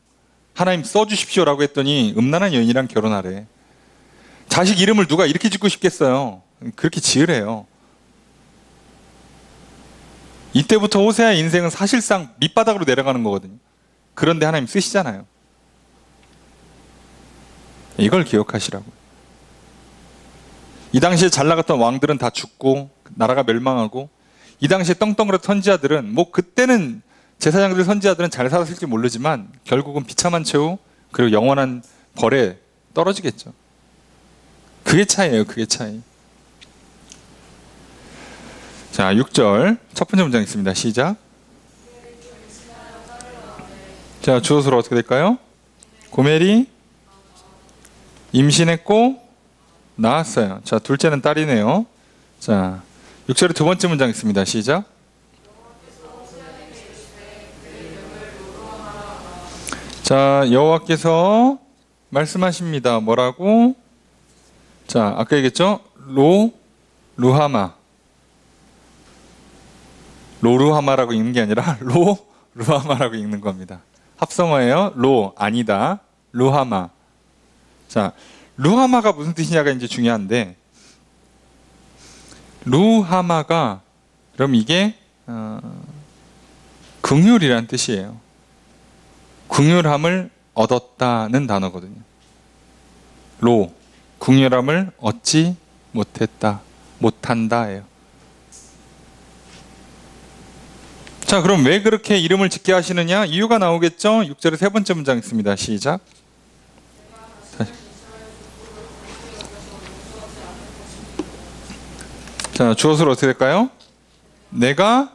하나님 써주십시오라고 했더니 음란한 여인이랑 결혼하래. 자식 이름을 누가 이렇게 짓고 싶겠어요. 그렇게 지으래요. 이때부터 호세아의 인생은 사실상 밑바닥으로 내려가는 거거든요. 그런데 하나님 쓰시잖아요. 이걸 기억하시라고. 이 당시에 잘 나갔던 왕들은 다 죽고 나라가 멸망하고, 이 당시에 떵떵거렸던 선지자들은, 뭐 그때는 제사장들 선지자들은 잘 살았을지 모르지만 결국은 비참한 최후, 그리고 영원한 벌에 떨어지겠죠. 그게 차이예요. 그게 차이. 자, 6절 첫 번째 문장 있습니다. 시작. 자, 주어서로 어떻게 될까요? 고멜이 임신했고 낳았어요. 자, 둘째는 딸이네요. 자, 6절의 두 번째 문장 있습니다. 시작. 자, 여호와께서 말씀하십니다. 뭐라고? 자, 아까 얘기했죠? 루하마. 로루하마라고 읽는 게 아니라 루하마라고 읽는 겁니다. 합성어예요. 아니다. 루하마. 자, 루하마가 무슨 뜻이냐가 이제 중요한데, 루하마가 그럼 이게 긍휼이란 뜻이에요. 긍휼함을 얻었다는 단어거든요. 긍휼함을 얻지 못한다예요. 자, 그럼 왜 그렇게 이름을 짓게 하시느냐? 이유가 나오겠죠? 6절의 세 번째 문장 있습니다. 시작. 자, 주어서로 어떻게 될까요? 내가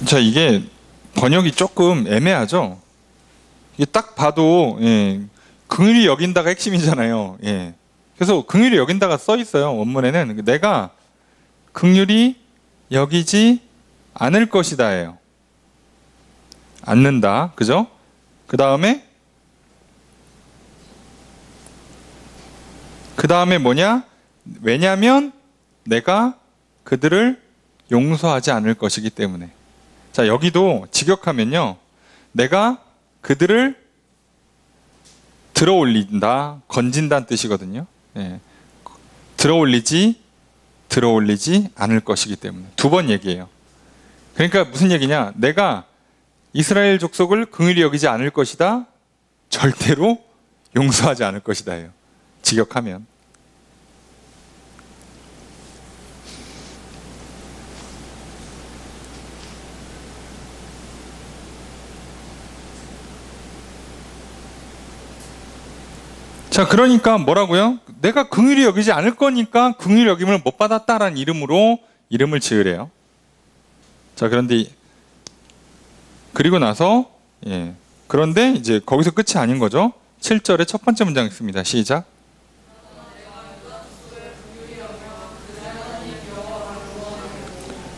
자, 이게 번역이 조금 애매하죠? 이게 딱 봐도, 긍휼히 여긴다가 핵심이잖아요. 예. 그래서 긍휼히 여긴다가 써 있어요. 원문에는 내가 긍휼히 여기지 않을 것이다예요. 않는다, 그죠? 그 다음에 뭐냐? 왜냐하면 내가 그들을 용서하지 않을 것이기 때문에. 자, 여기도 직역하면요, 내가 그들을 들어올린다, 건진다는 뜻이거든요. 예. 들어올리지 않을 것이기 때문에. 두 번 얘기해요. 그러니까 무슨 얘기냐, 내가 이스라엘 족속을 긍휼히 여기지 않을 것이다, 절대로 용서하지 않을 것이다예요. 직역하면. 자, 그러니까 뭐라고요? 내가 긍휼히 여기지 않을 거니까 긍휼히 여김을 못 받았다라는 이름으로 이름을 지으래요. 자, 그런데 그리고 나서 그런데 이제 거기서 끝이 아닌 거죠. 7절의 첫 번째 문장 있습니다. 시작.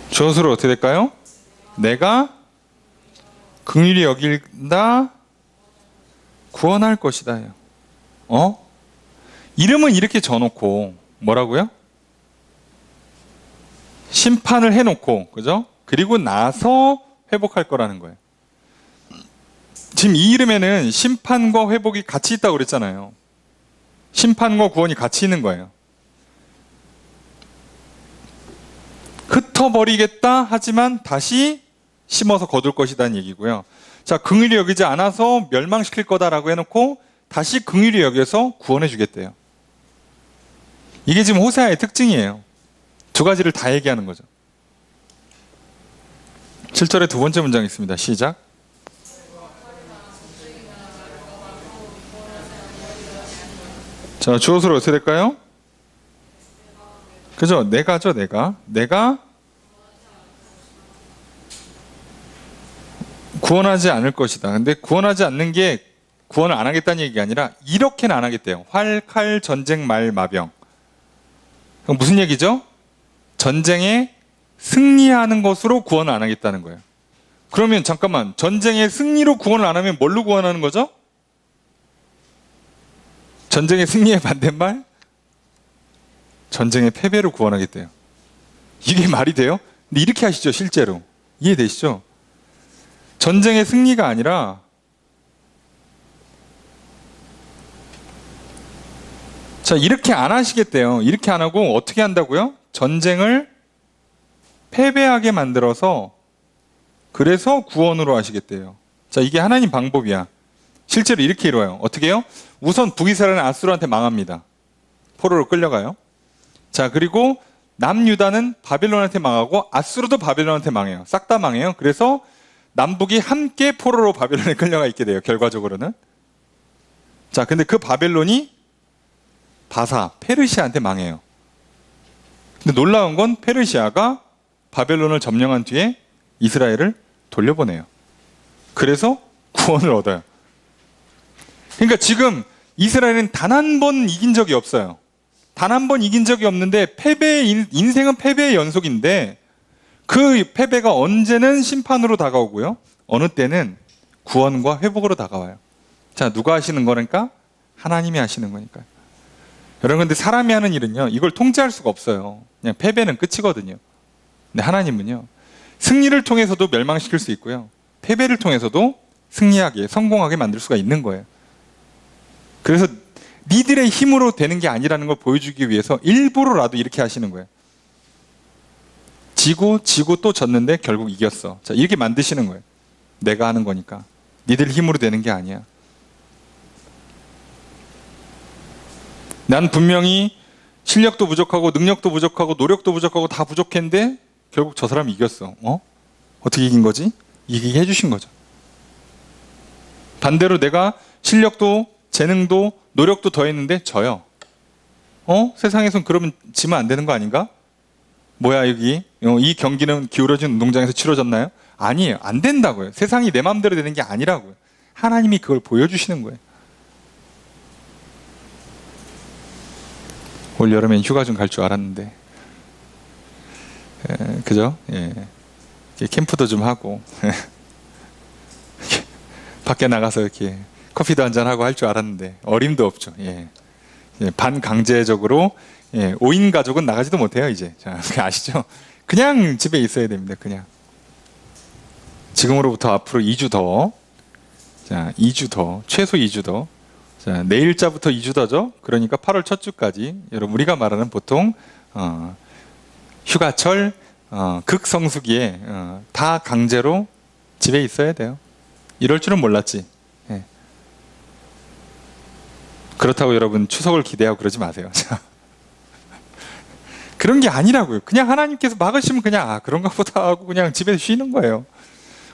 주어수로 어떻게 될까요? 내가 긍휼히 여긴다, 구원할 것이다. 이름은 이렇게 져놓고 뭐라고요? 심판을 해놓고, 그죠? 그리고 나서 회복할 거라는 거예요. 지금 이 이름에는 심판과 회복이 같이 있다고 그랬잖아요. 심판과 구원이 같이 있는 거예요. 흩어버리겠다 하지만 다시 심어서 거둘 것이라는 얘기고요. 자, 긍휼히 여기지 않아서 멸망시킬 거다라고 해놓고 다시 긍휼히 여겨서 구원해 주겠대요. 이게 지금 호세아의 특징이에요. 두 가지를 다 얘기하는 거죠. 7절의 두 번째 문장이 있습니다. 시작. 자, 주어수로 어떻게 될까요? 그죠? 내가죠, 내가 구원하지 않을 것이다. 근데 구원하지 않는 게 구원을 안 하겠다는 얘기가 아니라 이렇게는 안 하겠대요. 활, 칼, 전쟁, 말, 마병. 그럼 무슨 얘기죠? 전쟁에 승리하는 것으로 구원을 안 하겠다는 거예요. 그러면 잠깐만, 전쟁의 승리로 구원을 안 하면 뭘로 구원하는 거죠? 전쟁의 승리의 반대말? 전쟁의 패배로 구원하겠대요. 이게 말이 돼요? 근데 이렇게 하시죠, 실제로. 이해되시죠? 전쟁의 승리가 아니라 자, 이렇게 안 하시겠대요. 이렇게 안 하고 어떻게 한다고요? 전쟁을 패배하게 만들어서 그래서 구원으로 하시겠대요. 자, 이게 하나님 방법이야. 실제로 이렇게 이루어요. 어떻게 해요? 우선 북이스라엘은 아수르한테 망합니다. 포로로 끌려가요. 자, 그리고 남유다는 바벨론한테 망하고 아수르도 바벨론한테 망해요. 싹 다 망해요. 그래서 남북이 함께 포로로 바벨론에 끌려가 있게 돼요. 결과적으로는. 자, 근데 그 바벨론이 바사, 페르시아한테 망해요. 근데 놀라운 건 페르시아가 바벨론을 점령한 뒤에 이스라엘을 돌려보내요. 그래서 구원을 얻어요. 그러니까 지금 이스라엘은 단 한 번 이긴 적이 없어요. 단 한 번 이긴 적이 없는데 인생은 패배의 연속인데 그 패배가 언제는 심판으로 다가오고요. 어느 때는 구원과 회복으로 다가와요. 자, 누가 하시는 거니까? 하나님이 하시는 거니까요. 여러분, 근데 사람이 하는 일은요, 이걸 통제할 수가 없어요. 그냥 패배는 끝이거든요. 근데 하나님은요, 승리를 통해서도 멸망시킬 수 있고요, 패배를 통해서도 승리하게, 성공하게 만들 수가 있는 거예요. 그래서 니들의 힘으로 되는 게 아니라는 걸 보여주기 위해서 일부러라도 이렇게 하시는 거예요. 지고 또 졌는데 결국 이겼어. 자, 이렇게 만드시는 거예요. 내가 하는 거니까. 니들 힘으로 되는 게 아니야. 난 분명히 실력도 부족하고 능력도 부족하고 노력도 부족하고 다 부족했는데 결국 저 사람이 이겼어. 어떻게 이긴 거지? 이기게 해주신 거죠. 반대로 내가 실력도 재능도 노력도 더했는데 져요. 세상에선 그러면 지면 안 되는 거 아닌가? 뭐야, 여기 이 경기는 기울어진 운동장에서 치러졌나요? 아니에요. 안 된다고요. 세상이 내 마음대로 되는 게 아니라고요. 하나님이 그걸 보여주시는 거예요. 올 여름엔 휴가 좀 갈 줄 알았는데, 그죠? 예. 캠프도 좀 하고 밖에 나가서 이렇게 커피도 한잔 하고 할 줄 알았는데 어림도 없죠. 예. 반강제적으로 5인 가족은 나가지도 못해요, 이제. 자, 아시죠? 그냥 집에 있어야 됩니다. 그냥. 지금으로부터 앞으로 2주 더. 자, 2주 더. 최소 2주 더. 자, 내일자부터 2주 더죠. 그러니까 8월 첫 주까지. 여러분, 우리가 말하는 보통 휴가철 극성수기에 다 강제로 집에 있어야 돼요. 이럴 줄은 몰랐지. 예. 그렇다고 여러분 추석을 기대하고 그러지 마세요. 그런 게 아니라고요. 그냥 하나님께서 막으시면 그냥 그런가 보다 하고 그냥 집에서 쉬는 거예요.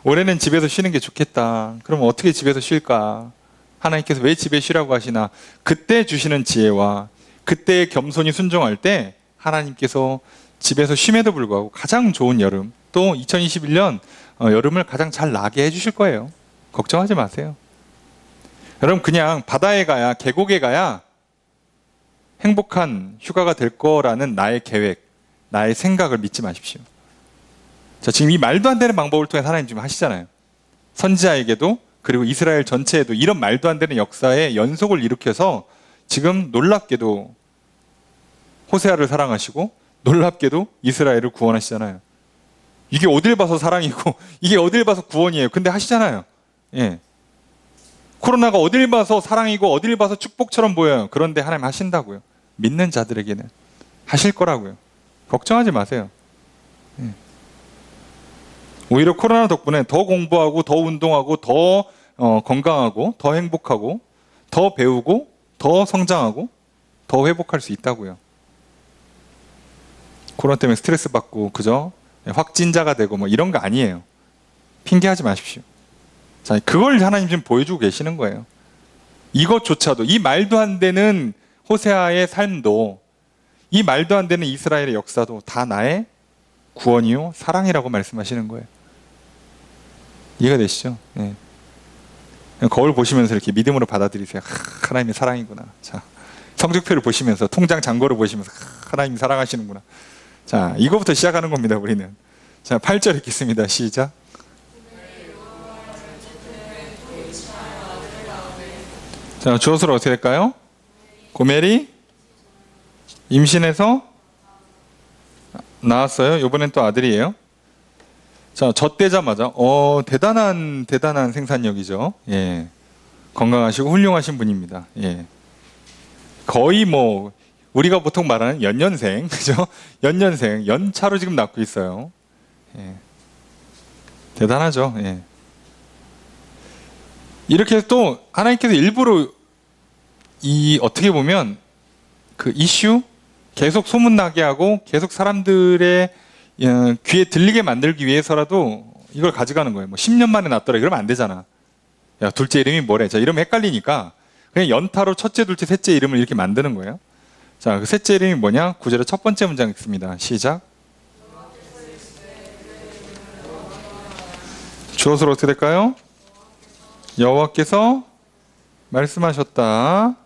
올해는 집에서 쉬는 게 좋겠다. 그럼 어떻게 집에서 쉴까? 하나님께서 왜 집에 쉬라고 하시나? 그때 주시는 지혜와 그때 겸손히 순종할 때 하나님께서 집에서 쉼에도 불구하고 가장 좋은 여름, 또 2021년 여름을 가장 잘 나게 해주실 거예요. 걱정하지 마세요. 여러분, 그냥 바다에 가야, 계곡에 가야 행복한 휴가가 될 거라는 나의 계획, 나의 생각을 믿지 마십시오. 자, 지금 이 말도 안 되는 방법을 통해 하나님 지금 하시잖아요. 선지자에게도, 그리고 이스라엘 전체에도 이런 말도 안 되는 역사의 연속을 일으켜서 지금 놀랍게도 호세아를 사랑하시고 놀랍게도 이스라엘을 구원하시잖아요. 이게 어딜 봐서 사랑이고 이게 어딜 봐서 구원이에요. 근데 하시잖아요. 예. 코로나가 어딜 봐서 사랑이고 어딜 봐서 축복처럼 보여요. 그런데 하나님 하신다고요. 믿는 자들에게는 하실 거라고요. 걱정하지 마세요. 예. 오히려 코로나 덕분에 더 공부하고 더 운동하고 더 건강하고 더 행복하고 더 배우고 더 성장하고 더 회복할 수 있다고요. 코로나 때문에 스트레스 받고 그죠? 확진자가 되고 뭐 이런 거 아니에요. 핑계하지 마십시오. 자, 그걸 하나님 지금 보여주고 계시는 거예요. 이것조차도, 이 말도 안 되는 호세아의 삶도, 이 말도 안 되는 이스라엘의 역사도 다 나의 구원이요 사랑이라고 말씀하시는 거예요. 이해가 되시죠? 네. 거울 보시면서 이렇게 믿음으로 받아들이세요. 하나님의 사랑이구나. 자, 성적표를 보시면서, 통장 잔고를 보시면서 하나님이 사랑하시는구나. 자, 이거부터 시작하는 겁니다. 우리는. 자, 8절 읽겠습니다. 시작. 자, 주어서로 어떻게 될까요? 고멜이 임신해서 나왔어요. 이번엔 또 아들이에요. 자, 젖대자마자 대단한 생산력이죠. 예. 건강하시고 훌륭하신 분입니다. 예. 거의 뭐 우리가 보통 말하는 연년생, 그죠? 연년생, 연차로 지금 낳고 있어요. 예. 대단하죠. 예. 이렇게 해서 또 하나님께서 일부러 어떻게 보면 그 이슈 계속 소문나게 하고 계속 사람들의 귀에 들리게 만들기 위해서라도 이걸 가져가는 거예요. 뭐 10년 만에 낳더라 이러면 안 되잖아. 야, 둘째 이름이 뭐래? 자, 이러면 헷갈리니까 그냥 연타로 첫째, 둘째, 셋째 이름을 이렇게 만드는 거예요. 자, 그 셋째 이름이 뭐냐? 9절의 첫 번째 문장 읽습니다. 시작. 주어서로 어떻게 될까요? 여호와께서 말씀하셨다.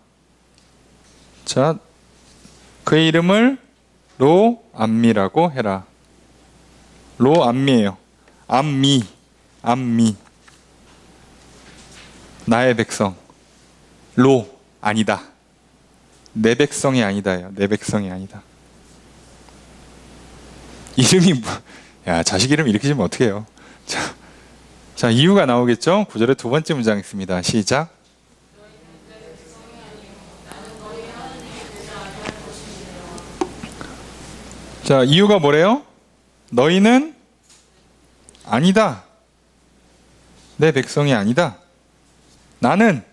자, 그의 이름을 로암미라고 해라. 로암미예요. 암미. 나의 백성. 로 아니다. 내 백성이 아니다예요. 내 백성이 아니다. 이름이 야, 자식 이름 이렇게 지면 어떻게 해요? 자, 이유가 나오겠죠? 9절의 두 번째 문장 있습니다. 시작. 자, 이유가 뭐래요? 너희는 아니다. 내 백성이 아니다. 나는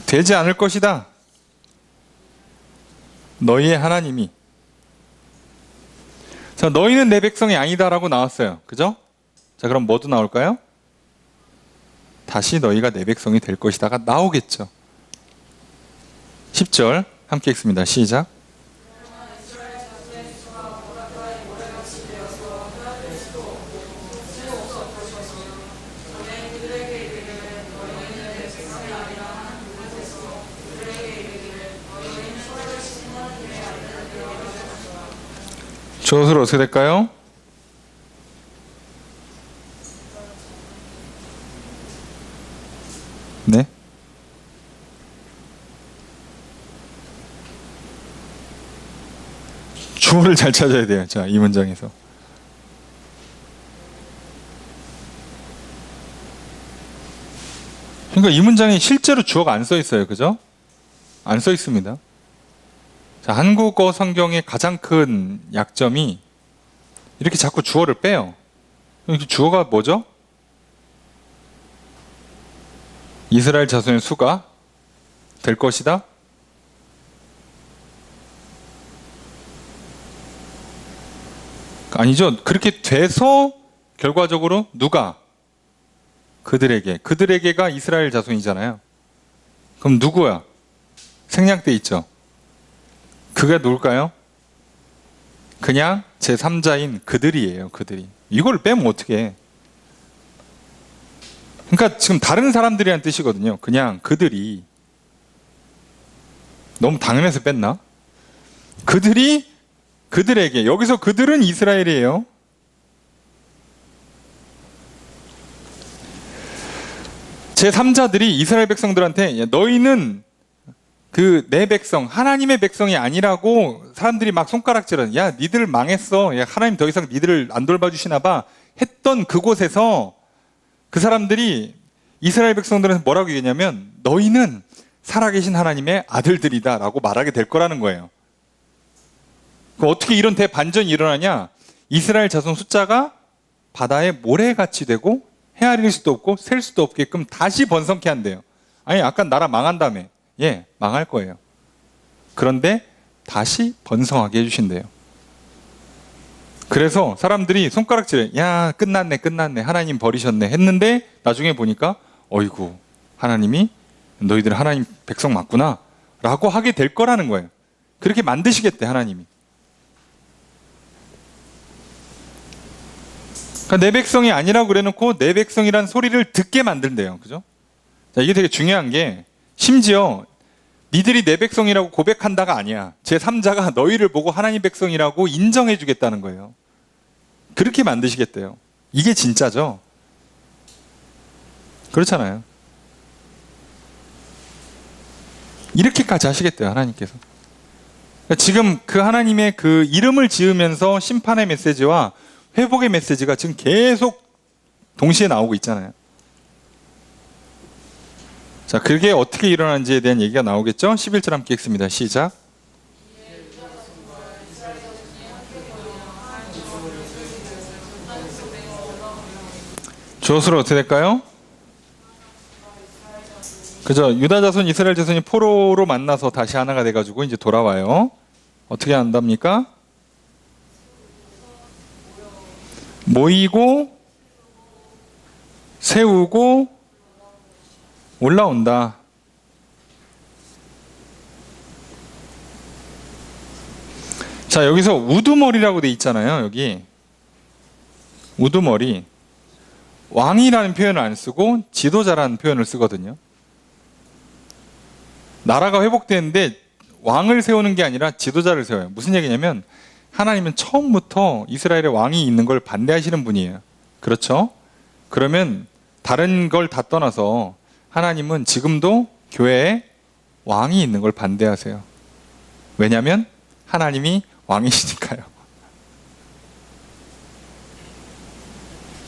되지 않을 것이다. 너희의 하나님이. 자, 너희는 내 백성이 아니다라고 나왔어요. 그죠? 자, 그럼 뭐도 나올까요? 다시 너희가 내 백성이 될 것이다가 나오겠죠. 10절 함께 읽습니다. 시작. 주어서로 어떻게 될까요? 네. 주어를 잘 찾아야 돼요. 자, 이 문장에서. 그러니까 이 문장에 실제로 주어가 안 써 있어요. 그죠? 안 써 있습니다. 자, 한국어 성경의 가장 큰 약점이 이렇게 자꾸 주어를 빼요. 이렇게 주어가 뭐죠? 이스라엘 자손의 수가 될 것이다? 아니죠. 그렇게 돼서 결과적으로 누가? 그들에게가 이스라엘 자손이잖아요. 그럼 누구야? 생략돼 있죠. 그가 누굴까요? 그냥 제3자인 그들이에요. 그들이. 이걸 빼면 어떻게 해? 그러니까 지금 다른 사람들이란 뜻이거든요. 그냥 그들이. 너무 당연해서 뺐나? 그들에게. 여기서 그들은 이스라엘이에요. 제3자들이 이스라엘 백성들한테 너희는 그 내 백성, 하나님의 백성이 아니라고 사람들이 막 손가락질은 야 니들 망했어. 야 하나님 더 이상 니들을 안 돌봐주시나 봐 했던 그곳에서 그 사람들이 이스라엘 백성들한테 뭐라고 얘기했냐면 너희는 살아계신 하나님의 아들들이다 라고 말하게 될 거라는 거예요. 그럼 어떻게 이런 대반전이 일어나냐? 이스라엘 자손 숫자가 바다에 모래같이 되고 헤아릴 수도 없고 셀 수도 없게끔 다시 번성케 한대요. 아니 아까 나라 망한다며. 예, 망할 거예요. 그런데 다시 번성하게 해주신대요. 그래서 사람들이 손가락질해. 야 끝났네 하나님 버리셨네 했는데 나중에 보니까 어이구 하나님이 너희들 하나님 백성 맞구나 라고 하게 될 거라는 거예요. 그렇게 만드시겠대 하나님이. 그러니까 내 백성이 아니라고 그래놓고 내 백성이란 소리를 듣게 만든대요. 그죠? 자, 이게 되게 중요한 게 심지어 니들이 내 백성이라고 고백한다가 아니야. 제3자가 너희를 보고 하나님 백성이라고 인정해 주겠다는 거예요. 그렇게 만드시겠대요. 이게 진짜죠. 그렇잖아요. 이렇게까지 하시겠대요 하나님께서. 그러니까 지금 그 하나님의 그 이름을 지으면서 심판의 메시지와 회복의 메시지가 지금 계속 동시에 나오고 있잖아요. 자, 그게 어떻게 일어나는지에 대한 얘기가 나오겠죠? 11절 함께 읽습니다. 시작. 주어수로 어떻게 될까요? 그죠? 유다 자손, 이스라엘 자손이 포로로 만나서 다시 하나가 돼가지고 이제 돌아와요. 어떻게 한답니까? 모이고, 세우고, 올라온다. 자, 여기서 우두머리라고 돼 있잖아요. 여기 우두머리. 왕이라는 표현을 안 쓰고 지도자라는 표현을 쓰거든요. 나라가 회복되는데 왕을 세우는 게 아니라 지도자를 세워요. 무슨 얘기냐면 하나님은 처음부터 이스라엘에 왕이 있는 걸 반대하시는 분이에요. 그렇죠? 그러면 다른 걸 다 떠나서 하나님은 지금도 교회에 왕이 있는 걸 반대하세요. 왜냐하면 하나님이 왕이시니까요.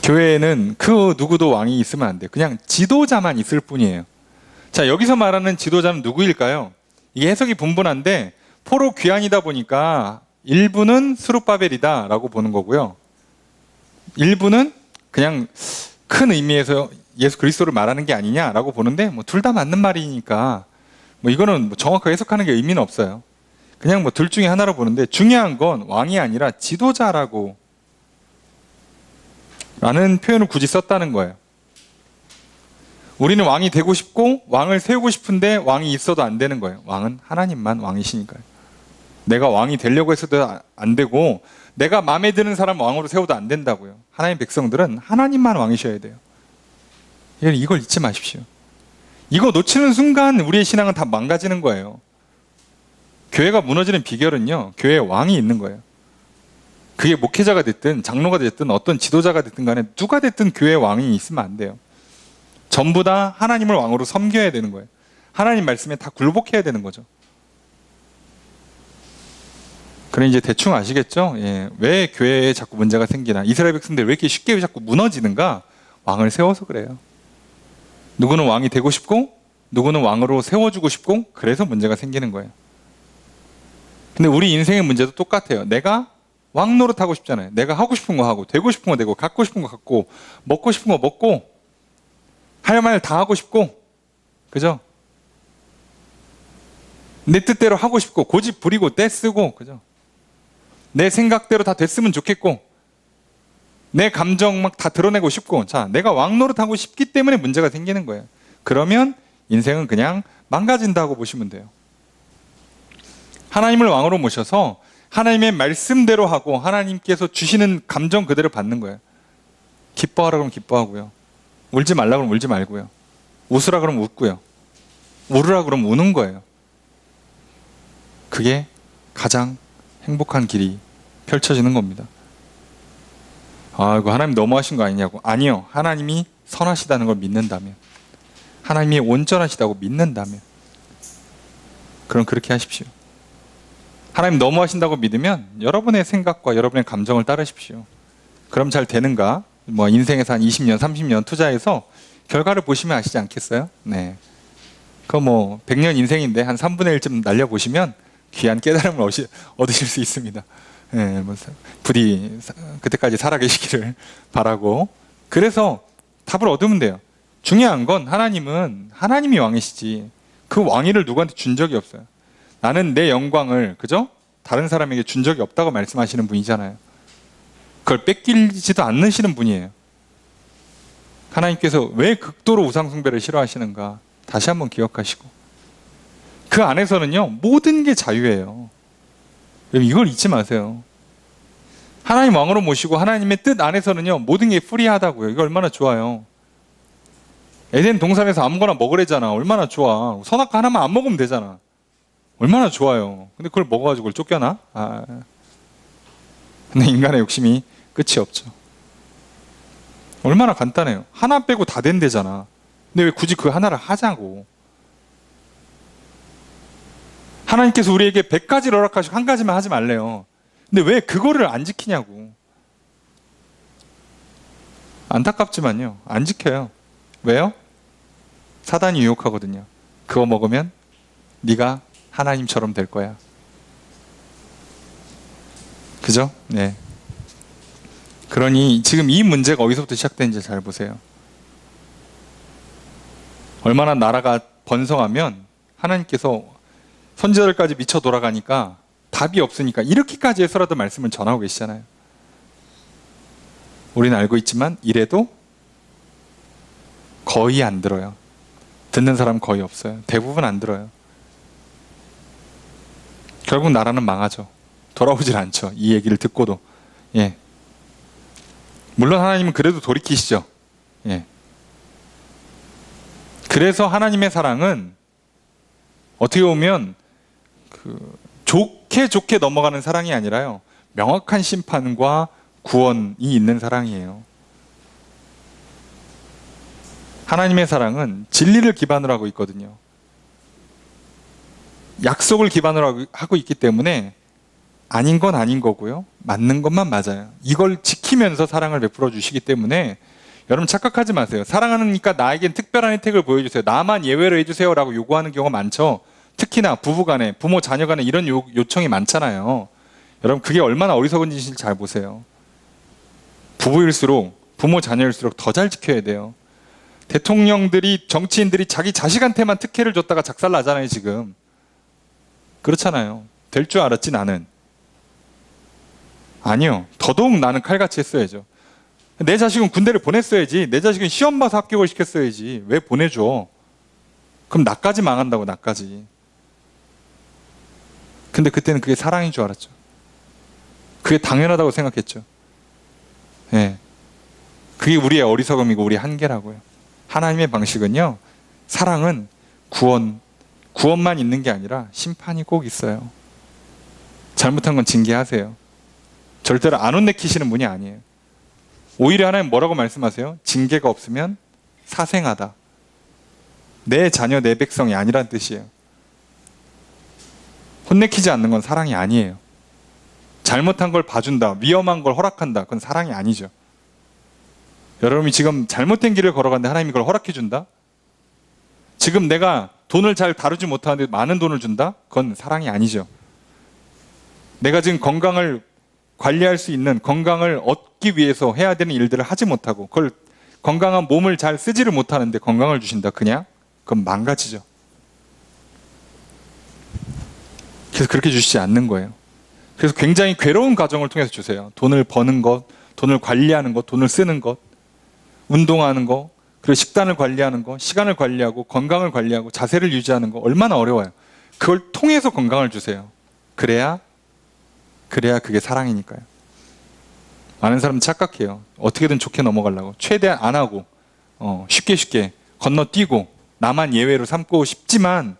교회에는 그 누구도 왕이 있으면 안 돼요. 그냥 지도자만 있을 뿐이에요. 자, 여기서 말하는 지도자는 누구일까요? 이게 해석이 분분한데 포로 귀환이다 보니까 일부는 스룹바벨이다 라고 보는 거고요. 일부는 그냥 큰 의미에서 예수 그리스도를 말하는 게 아니냐라고 보는데 뭐 둘 다 맞는 말이니까 뭐 이거는 뭐 정확하게 해석하는 게 의미는 없어요. 그냥 뭐 둘 중에 하나로 보는데 중요한 건 왕이 아니라 지도자라고 라는 표현을 굳이 썼다는 거예요. 우리는 왕이 되고 싶고 왕을 세우고 싶은데 왕이 있어도 안 되는 거예요. 왕은 하나님만 왕이시니까요. 내가 왕이 되려고 해서도 안 되고 내가 마음에 드는 사람 왕으로 세워도 안 된다고요. 하나님 백성들은 하나님만 왕이셔야 돼요. 이걸 잊지 마십시오. 이거 놓치는 순간 우리의 신앙은 다 망가지는 거예요. 교회가 무너지는 비결은요, 교회에 왕이 있는 거예요. 그게 목회자가 됐든 장로가 됐든 어떤 지도자가 됐든 간에 누가 됐든 교회에 왕이 있으면 안 돼요. 전부 다 하나님을 왕으로 섬겨야 되는 거예요. 하나님 말씀에 다 굴복해야 되는 거죠. 그래 이제 대충 아시겠죠? 예. 왜 교회에 자꾸 문제가 생기나? 이스라엘 백성들 왜 이렇게 쉽게 자꾸 무너지는가? 왕을 세워서 그래요. 누구는 왕이 되고 싶고 누구는 왕으로 세워주고 싶고 그래서 문제가 생기는 거예요. 근데 우리 인생의 문제도 똑같아요. 내가 왕 노릇하고 싶잖아요. 내가 하고 싶은 거 하고 되고 싶은 거 되고 갖고 싶은 거 갖고 먹고 싶은 거 먹고 할 말 다 하고 싶고 그죠? 내 뜻대로 하고 싶고 고집 부리고 떼쓰고 그죠? 내 생각대로 다 됐으면 좋겠고 내 감정 막 다 드러내고 싶고 자 내가 왕 노릇하고 싶기 때문에 문제가 생기는 거예요. 그러면 인생은 그냥 망가진다고 보시면 돼요. 하나님을 왕으로 모셔서 하나님의 말씀대로 하고 하나님께서 주시는 감정 그대로 받는 거예요. 기뻐하라 그러면 기뻐하고요. 울지 말라 그러면 울지 말고요. 웃으라 그러면 웃고요. 울으라 그러면 우는 거예요. 그게 가장 행복한 길이 펼쳐지는 겁니다. 이거 하나님 너무하신 거 아니냐고. 아니요. 하나님이 선하시다는 걸 믿는다면 하나님이 온전하시다고 믿는다면 그럼 그렇게 하십시오. 하나님 너무하신다고 믿으면 여러분의 생각과 여러분의 감정을 따르십시오. 그럼 잘 되는가? 인생에서 한 20년, 30년 투자해서 결과를 보시면 아시지 않겠어요? 네. 그거 100년 인생인데 한 3분의 1쯤 날려보시면 귀한 깨달음을 얻으실 수 있습니다. 네, 부디 그때까지 살아계시기를 바라고. 그래서 답을 얻으면 돼요. 중요한 건 하나님이 왕이시지 그 왕위를 누구한테 준 적이 없어요. 나는 내 영광을 그죠? 다른 사람에게 준 적이 없다고 말씀하시는 분이잖아요. 그걸 뺏기지도 않으시는 분이에요. 하나님께서 왜 극도로 우상 숭배를 싫어하시는가 다시 한번 기억하시고 그 안에서는요 모든 게 자유예요. 이걸 잊지 마세요. 하나님 왕으로 모시고 하나님의 뜻 안에서는요 모든 게 프리하다고요. 이거 얼마나 좋아요. 에덴 동산에서 아무거나 먹으래잖아. 얼마나 좋아. 선악과 하나만 안 먹으면 되잖아. 얼마나 좋아요. 근데 그걸 먹어가지고 그걸 쫓겨나? 근데 인간의 욕심이 끝이 없죠. 얼마나 간단해요. 하나 빼고 다 된대잖아. 근데 왜 굳이 그 하나를 하자고. 하나님께서 우리에게 100가지를 허락하시고 한 가지만 하지 말래요. 근데 왜 그거를 안 지키냐고. 안타깝지만요 안 지켜요. 왜요? 사단이 유혹하거든요. 그거 먹으면 네가 하나님처럼 될 거야. 그죠? 네. 그러니 지금 이 문제가 어디서부터 시작되는지 잘 보세요. 얼마나 나라가 번성하면 하나님께서 선지자들까지 미쳐 돌아가니까 답이 없으니까 이렇게까지 해서라도 말씀을 전하고 계시잖아요. 우리는 알고 있지만 이래도 거의 안 들어요. 듣는 사람 거의 없어요. 대부분 안 들어요. 결국 나라는 망하죠. 돌아오질 않죠. 이 얘기를 듣고도. 예. 물론 하나님은 그래도 돌이키시죠. 예. 그래서 하나님의 사랑은 어떻게 보면 좋게 넘어가는 사랑이 아니라요. 명확한 심판과 구원이 있는 사랑이에요. 하나님의 사랑은 진리를 기반으로 하고 있거든요. 약속을 기반으로 하고 있기 때문에 아닌 건 아닌 거고요. 맞는 것만 맞아요. 이걸 지키면서 사랑을 베풀어 주시기 때문에 여러분 착각하지 마세요. 사랑하니까 나에겐 특별한 혜택을 보여주세요. 나만 예외로 해주세요 라고 요구하는 경우가 많죠. 특히나 부부간에, 부모 자녀간에 이런 요청이 많잖아요. 여러분 그게 얼마나 어리석은 짓인지 잘 보세요. 부부일수록, 부모 자녀일수록 더 잘 지켜야 돼요. 대통령들이, 정치인들이 자기 자식한테만 특혜를 줬다가 작살나잖아요 지금. 그렇잖아요. 될 줄 알았지 나는. 아니요. 더더욱 나는 칼같이 했어야죠. 내 자식은 군대를 보냈어야지. 내 자식은 시험 봐서 합격을 시켰어야지. 왜 보내줘? 그럼 나까지 망한다고, 나까지. 근데 그때는 그게 사랑인 줄 알았죠. 그게 당연하다고 생각했죠. 예. 그게 우리의 어리석음이고 우리의 한계라고요. 하나님의 방식은요, 사랑은 구원만 있는 게 아니라 심판이 꼭 있어요. 잘못한 건 징계하세요. 절대로 안 혼내키시는 분이 아니에요. 오히려 하나님 뭐라고 말씀하세요? 징계가 없으면 사생하다. 내 자녀, 내 백성이 아니란 뜻이에요. 혼내키지 않는 건 사랑이 아니에요. 잘못한 걸 봐준다, 위험한 걸 허락한다, 그건 사랑이 아니죠. 여러분이 지금 잘못된 길을 걸어가는데 하나님이 그걸 허락해준다? 지금 내가 돈을 잘 다루지 못하는데 많은 돈을 준다? 그건 사랑이 아니죠. 내가 지금 건강을 관리할 수 있는, 건강을 얻기 위해서 해야 되는 일들을 하지 못하고 그걸 건강한 몸을 잘 쓰지를 못하는데 건강을 주신다, 그냥? 그건 망가지죠. 그래서 그렇게 주시지 않는 거예요. 그래서 굉장히 괴로운 과정을 통해서 주세요. 돈을 버는 것, 돈을 관리하는 것, 돈을 쓰는 것, 운동하는 거, 그리고 식단을 관리하는 거, 시간을 관리하고 건강을 관리하고 자세를 유지하는 거 얼마나 어려워요. 그걸 통해서 건강을 주세요. 그래야 그게 사랑이니까요. 많은 사람은 착각해요. 어떻게든 좋게 넘어가려고. 최대한 안 하고 쉽게 건너뛰고 나만 예외로 삼고 싶지만,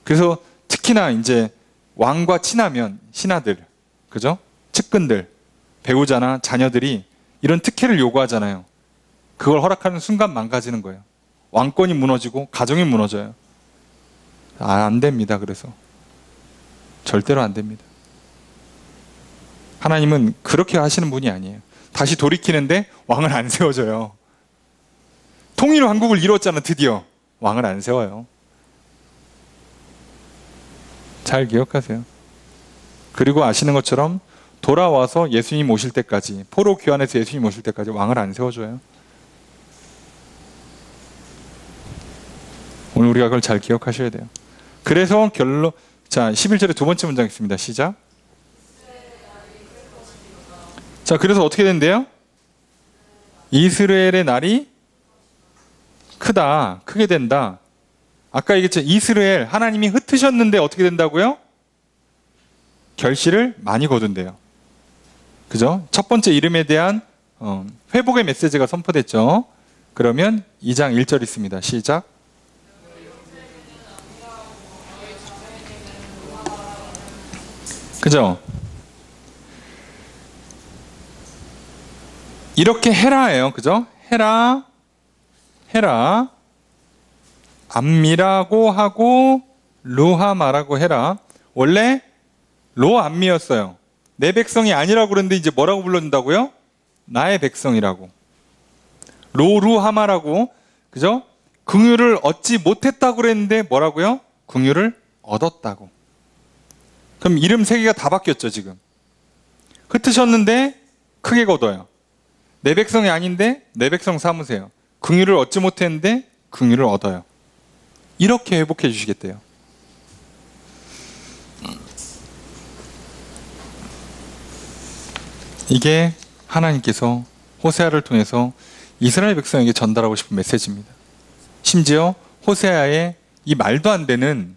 그래서 특히나 이제 왕과 친하면 신하들, 그죠? 측근들, 배우자나 자녀들이 이런 특혜를 요구하잖아요. 그걸 허락하는 순간 망가지는 거예요. 왕권이 무너지고 가정이 무너져요. 안 됩니다. 그래서 절대로 안 됩니다. 하나님은 그렇게 하시는 분이 아니에요. 다시 돌이키는데 왕을 안 세워줘요. 통일 왕국을 이뤘잖아. 드디어 왕을 안 세워요. 잘 기억하세요. 그리고 아시는 것처럼 돌아와서 예수님 오실 때까지, 포로 귀환해서 예수님 오실 때까지 왕을 안 세워줘요. 오늘 우리가 그걸 잘 기억하셔야 돼요. 그래서 자, 11절의 두 번째 문장 있습니다. 시작. 자, 그래서 어떻게 된대요? 이스라엘의 날이 크게 된다. 아까 얘기했죠. 이스라엘, 하나님이 흩으셨는데 어떻게 된다고요? 결실을 많이 거둔대요. 그죠? 첫 번째 이름에 대한 회복의 메시지가 선포됐죠. 그러면 2장 1절 있습니다. 시작. 그죠? 이렇게 해라예요. 그죠? 해라. 암미라고 하고 루하마라고 해라. 원래 로암미였어요. 내 백성이 아니라고 그러는데 이제 뭐라고 불러준다고요? 나의 백성이라고. 로루하마라고. 그죠? 긍휼을 얻지 못했다고 그랬는데 뭐라고요? 긍휼을 얻었다고. 그럼 이름 3개가 다 바뀌었죠, 지금. 흩으셨는데 크게 거둬요. 내 백성이 아닌데 내 백성 삼으세요. 긍휼을 얻지 못했는데 긍휼을 얻어요. 이렇게 회복해 주시겠대요. 이게 하나님께서 호세아를 통해서 이스라엘 백성에게 전달하고 싶은 메시지입니다. 심지어 호세아의 이 말도 안 되는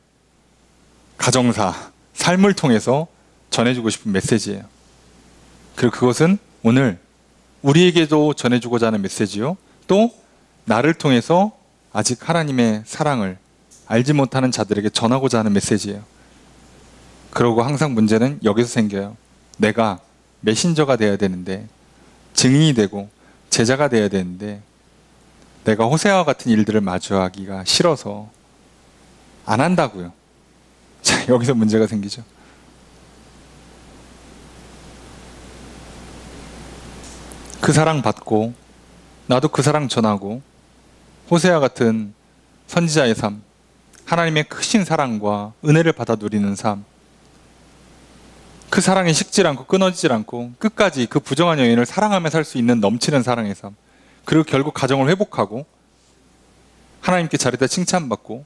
가정사, 삶을 통해서 전해주고 싶은 메시지예요. 그리고 그것은 오늘 우리에게도 전해주고자 하는 메시지요. 또 나를 통해서 아직 하나님의 사랑을 알지 못하는 자들에게 전하고자 하는 메시지예요. 그러고 항상 문제는 여기서 생겨요. 내가 메신저가 돼야 되는데, 증인이 되고 제자가 돼야 되는데, 내가 호세아와 같은 일들을 마주하기가 싫어서 안 한다고요. 자, 여기서 문제가 생기죠. 그 사랑 받고 나도 그 사랑 전하고 호세아 같은 선지자의 삶, 하나님의 크신 사랑과 은혜를 받아 누리는 삶, 그 사랑이 식질 않고 끊어지질 않고 끝까지 그 부정한 여인을 사랑하며 살 수 있는 넘치는 사랑의 삶, 그리고 결국 가정을 회복하고 하나님께 자리다 칭찬받고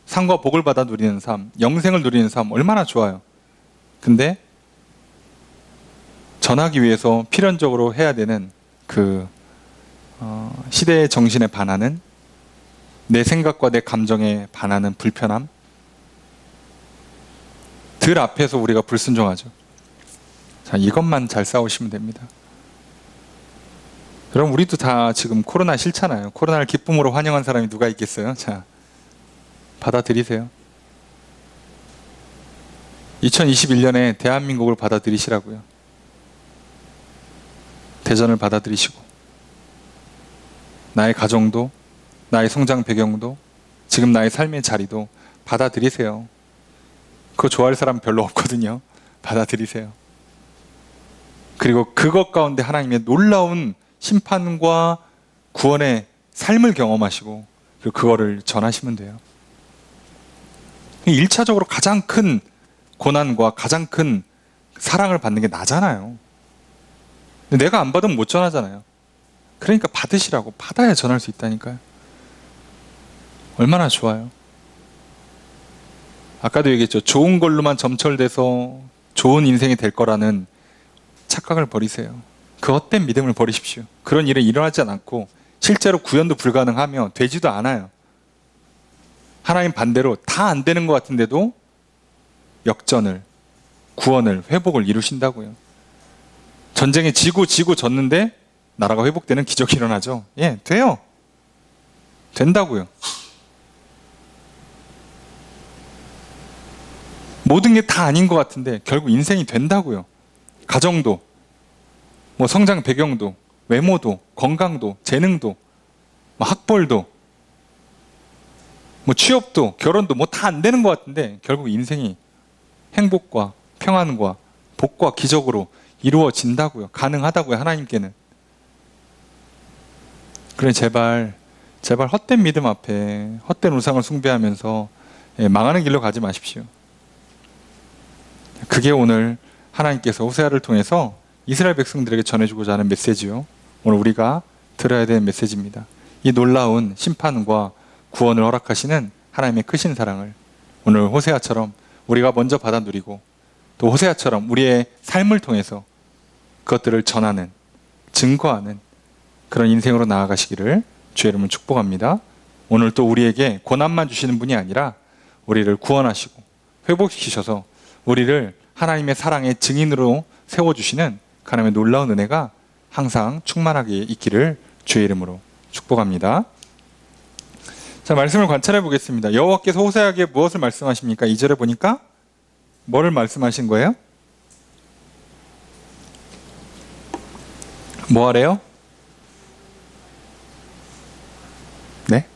상과 복을 받아 누리는 삶, 영생을 누리는 삶, 얼마나 좋아요. 근데 전하기 위해서 필연적으로 해야 되는 그 시대의 정신에 반하는, 내 생각과 내 감정에 반하는 불편함, 들 앞에서 우리가 불순종하죠. 자, 이것만 잘 싸우시면 됩니다. 그럼 우리도 다 지금 코로나 싫잖아요. 코로나를 기쁨으로 환영한 사람이 누가 있겠어요? 자, 받아들이세요. 2021년에 대한민국을 받아들이시라고요. 대전을 받아들이시고, 나의 가정도, 나의 성장 배경도, 지금 나의 삶의 자리도 받아들이세요. 그거 좋아할 사람 별로 없거든요. 받아들이세요. 그리고 그것 가운데 하나님의 놀라운 심판과 구원의 삶을 경험하시고 그리고 그거를 전하시면 돼요. 1차적으로 가장 큰 고난과 가장 큰 사랑을 받는 게 나잖아요. 근데 내가 안 받으면 못 전하잖아요. 그러니까 받으시라고. 받아야 전할 수 있다니까요. 얼마나 좋아요. 아까도 얘기했죠. 좋은 걸로만 점철돼서 좋은 인생이 될 거라는 착각을 버리세요. 그 헛된 믿음을 버리십시오. 그런 일은 일어나지 않고 실제로 구현도 불가능하며 되지도 않아요. 하나님 반대로 다 안 되는 것 같은데도 역전을, 구원을, 회복을 이루신다고요. 전쟁에 지고 졌는데 나라가 회복되는 기적이 일어나죠. 예, 돼요. 된다고요. 모든 게 다 아닌 것 같은데 결국 인생이 된다고요. 가정도, 뭐 성장 배경도, 외모도, 건강도, 재능도, 뭐 학벌도, 뭐 취업도, 결혼도 뭐 다 안 되는 것 같은데 결국 인생이 행복과 평안과 복과 기적으로 이루어진다고요. 가능하다고요. 하나님께는. 그래 제발 헛된 믿음 앞에 헛된 우상을 숭배하면서 망하는 길로 가지 마십시오. 그게 오늘 하나님께서 호세아를 통해서 이스라엘 백성들에게 전해주고자 하는 메시지요. 오늘 우리가 들어야 되는 메시지입니다. 이 놀라운 심판과 구원을 허락하시는 하나님의 크신 사랑을 오늘 호세아처럼 우리가 먼저 받아 누리고 또 호세아처럼 우리의 삶을 통해서 그것들을 전하는, 증거하는 그런 인생으로 나아가시기를 주의 이름으로 축복합니다. 오늘 또 우리에게 고난만 주시는 분이 아니라 우리를 구원하시고 회복시키셔서 우리를 하나님의 사랑의 증인으로 세워주시는 하나님의 놀라운 은혜가 항상 충만하게 있기를 주의 이름으로 축복합니다. 자, 말씀을 관찰해 보겠습니다. 여호와께서 호세아에게 무엇을 말씀하십니까? 2절에 보니까 뭐를 말씀하신 거예요? 뭐 하래요? 네?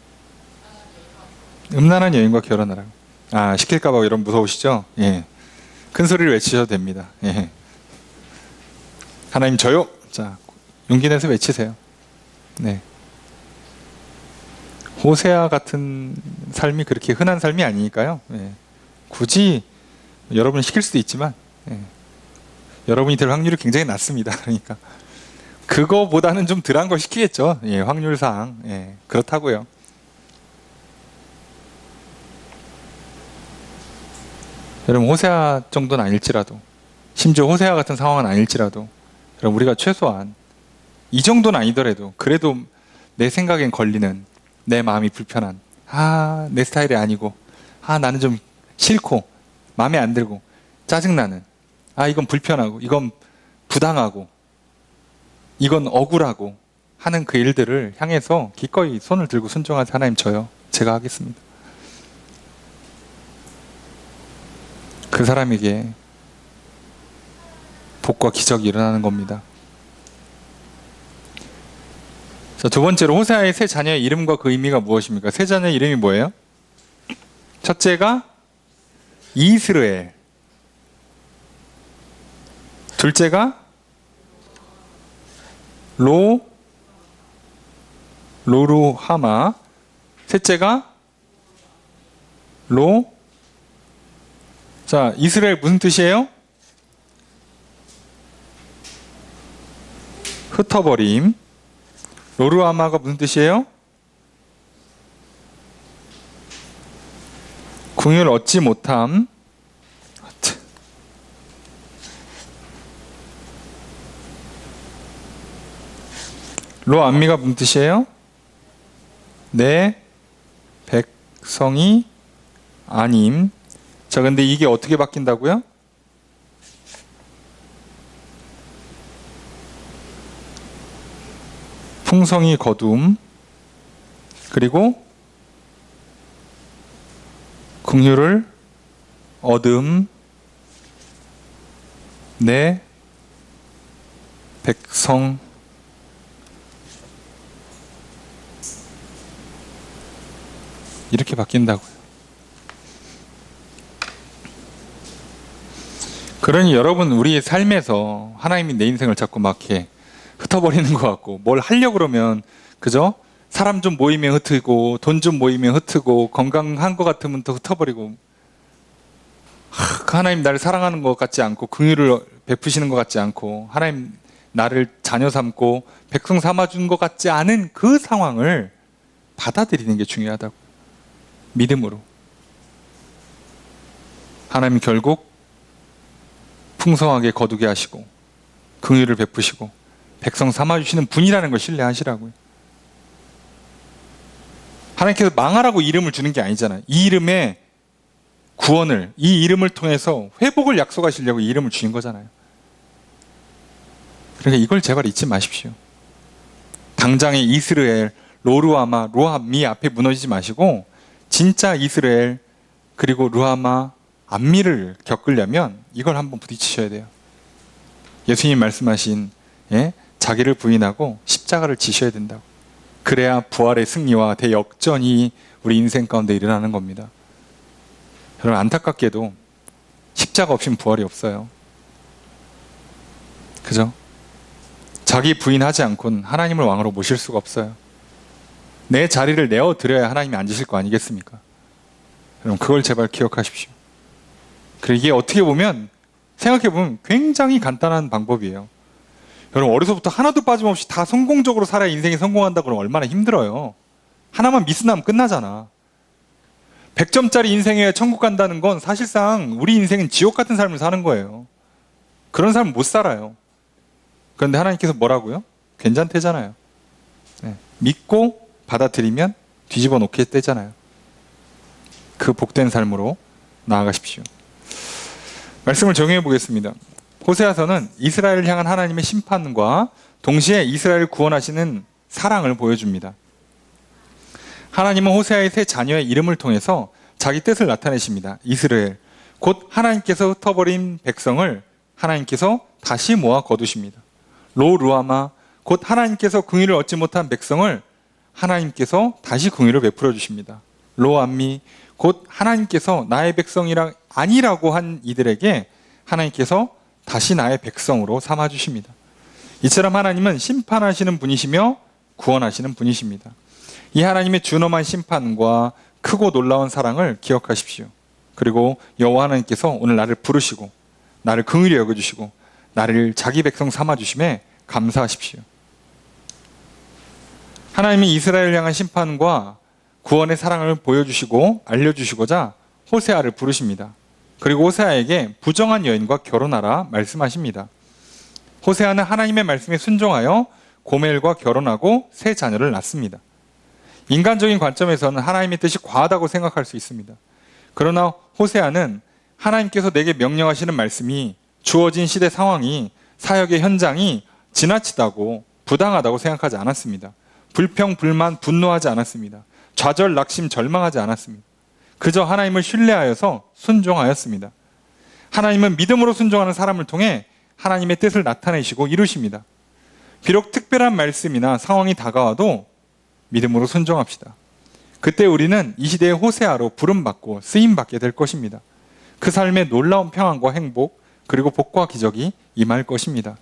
음란한 여인과 결혼하라고. 아, 시킬까봐 이런 무서우시죠? 예. 큰 소리를 외치셔도 됩니다. 예. 하나님 저요. 자, 용기 내서 외치세요. 네. 호세아 같은 삶이 그렇게 흔한 삶이 아니니까요. 예. 굳이 여러분이 시킬 수도 있지만 예. 여러분이 될 확률이 굉장히 낮습니다. 그러니까 그거보다는 좀 덜한 걸 시키겠죠. 예, 확률상 예, 그렇다고요. 여러분 호세아 정도는 아닐지라도 심지어 호세아 같은 상황은 아닐지라도 그럼 우리가 최소한 이 정도는 아니더라도 그래도 내 생각엔 걸리는 내 마음이 불편한 내 스타일이 아니고 나는 좀 싫고 마음에 안 들고 짜증나는 이건 불편하고 이건 부당하고 이건 억울하고 하는 그 일들을 향해서 기꺼이 손을 들고 순종하세요. 하나님 저요. 제가 하겠습니다. 그 사람에게 복과 기적이 일어나는 겁니다. 자, 두 번째로 호세아의 세 자녀의 이름과 그 의미가 무엇입니까? 세 자녀의 이름이 뭐예요? 첫째가 이스라엘, 둘째가 로루하마, 셋째가 자, 이스라엘 무슨 뜻이에요? 흩어버림. 로루하마가 무슨 뜻이에요? 궁유를 얻지 못함. 로암미가 무슨 뜻이에요? 내 백성이 아님. 자, 근데 이게 어떻게 바뀐다고요? 풍성이 거둠, 그리고 긍휼을 얻음, 내 백성 이렇게 바뀐다고요. 그러니 여러분, 우리의 삶에서 하나님이 내 인생을 자꾸 막 이렇게 흩어버리는 것 같고, 뭘 하려고 그러면, 그죠? 사람 좀 모이면 흩고, 돈 좀 모이면 흩고, 건강한 것 같으면 또 흩어버리고, 그 하나님 나를 사랑하는 것 같지 않고, 긍휼을 베푸시는 것 같지 않고, 하나님 나를 자녀 삼고 백성 삼아준 것 같지 않은 그 상황을 받아들이는 게 중요하다고. 믿음으로. 하나님 결국 풍성하게 거두게 하시고 긍휼을 베푸시고 백성 삼아주시는 분이라는 걸 신뢰하시라고요. 하나님께서 망하라고 이름을 주는 게 아니잖아요. 이 이름의 구원을, 이 이름을 통해서 회복을 약속하시려고 이 이름을 주신 거잖아요. 그러니까 이걸 제발 잊지 마십시오. 당장의 이스라엘, 로루아마, 로함미 앞에 무너지지 마시고 진짜 이스라엘 그리고 루아마, 암미를 겪으려면 이걸 한번 부딪히셔야 돼요. 예수님 말씀하신 자기를 부인하고 십자가를 지셔야 된다고. 그래야 부활의 승리와 대역전이 우리 인생 가운데 일어나는 겁니다. 여러분, 안타깝게도 십자가 없이는 부활이 없어요. 그죠? 자기 부인하지 않고는 하나님을 왕으로 모실 수가 없어요. 내 자리를 내어드려야 하나님이 앉으실 거 아니겠습니까? 여러분, 그걸 제발 기억하십시오. 그리고 이게 어떻게 보면, 생각해보면 굉장히 간단한 방법이에요. 여러분, 어려서부터 하나도 빠짐없이 다 성공적으로 살아야 인생이 성공한다 그러면 얼마나 힘들어요. 하나만 미스나면 끝나잖아. 100점짜리 인생에 천국 간다는 건 사실상 우리 인생은 지옥 같은 삶을 사는 거예요. 그런 삶은 못 살아요. 그런데 하나님께서 뭐라고요? 괜찮대잖아요. 믿고 받아들이면 뒤집어 놓겠대잖아요. 그 복된 삶으로 나아가십시오. 말씀을 정리해 보겠습니다. 호세아서는 이스라엘을 향한 하나님의 심판과 동시에 이스라엘을 구원하시는 사랑을 보여줍니다. 하나님은 호세아의 세 자녀의 이름을 통해서 자기 뜻을 나타내십니다. 이스라엘, 곧 하나님께서 흩어버린 백성을 하나님께서 다시 모아 거두십니다. 로루아마, 곧 하나님께서 긍휼을 얻지 못한 백성을 하나님께서 다시 긍휼을 베풀어 주십니다. 로암미, 곧 하나님께서 나의 백성이라 아니라고 한 이들에게 하나님께서 다시 나의 백성으로 삼아 주십니다. 이처럼 하나님은 심판하시는 분이시며 구원하시는 분이십니다. 이 하나님의 준엄한 심판과 크고 놀라운 사랑을 기억하십시오. 그리고 여호와 하나님께서 오늘 나를 부르시고 나를 긍휼히 여겨주시고 나를 자기 백성 삼아주심에 감사하십시오. 하나님이 이스라엘을 향한 심판과 구원의 사랑을 보여주시고 알려주시고자 호세아를 부르십니다. 그리고 호세아에게 부정한 여인과 결혼하라 말씀하십니다. 호세아는 하나님의 말씀에 순종하여 고멜과 결혼하고 세 자녀를 낳습니다. 인간적인 관점에서는 하나님의 뜻이 과하다고 생각할 수 있습니다. 그러나 호세아는 하나님께서 내게 명령하시는 말씀이, 주어진 시대 상황이, 사역의 현장이 지나치다고 부당하다고 생각하지 않았습니다. 불평, 불만, 분노하지 않았습니다. 좌절, 낙심, 절망하지 않았습니다. 그저 하나님을 신뢰하여서 순종하였습니다. 하나님은 믿음으로 순종하는 사람을 통해 하나님의 뜻을 나타내시고 이루십니다. 비록 특별한 말씀이나 상황이 다가와도 믿음으로 순종합시다. 그때 우리는 이 시대의 호세아로 부름받고 쓰임받게 될 것입니다. 그 삶에 놀라운 평안과 행복, 그리고 복과 기적이 임할 것입니다.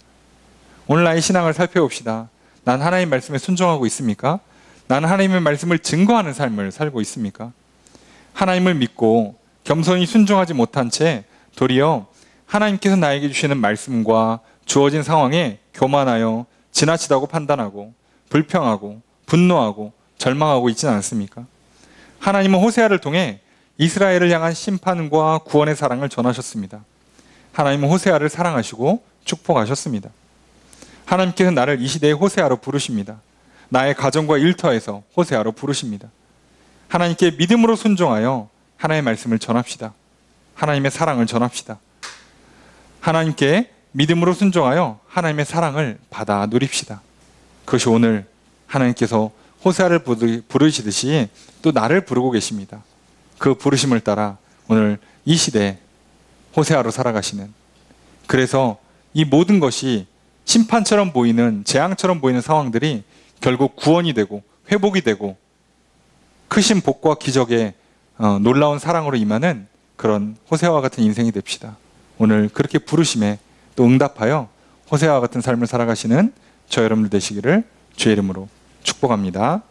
오늘 나의 신앙을 살펴봅시다. 난 하나님의 말씀에 순종하고 있습니까? 나는 하나님의 말씀을 증거하는 삶을 살고 있습니까? 하나님을 믿고 겸손히 순종하지 못한 채 도리어 하나님께서 나에게 주시는 말씀과 주어진 상황에 교만하여 지나치다고 판단하고 불평하고 분노하고 절망하고 있지는 않습니까? 하나님은 호세아를 통해 이스라엘을 향한 심판과 구원의 사랑을 전하셨습니다. 하나님은 호세아를 사랑하시고 축복하셨습니다. 하나님께서 나를 이 시대의 호세아로 부르십니다. 나의 가정과 일터에서 호세아로 부르십니다. 하나님께 믿음으로 순종하여 하나님의 말씀을 전합시다. 하나님의 사랑을 전합시다. 하나님께 믿음으로 순종하여 하나님의 사랑을 받아 누립시다. 그것이 오늘 하나님께서 호세아를 부르시듯이 또 나를 부르고 계십니다. 그 부르심을 따라 오늘 이 시대에 호세아로 살아가시는, 그래서 이 모든 것이 심판처럼 보이는, 재앙처럼 보이는 상황들이 결국 구원이 되고 회복이 되고 크신 복과 기적의 놀라운 사랑으로 임하는 그런 호세아와 같은 인생이 됩시다. 오늘 그렇게 부르심에 또 응답하여 호세아와 같은 삶을 살아가시는 저 여러분들 되시기를 주의 이름으로 축복합니다.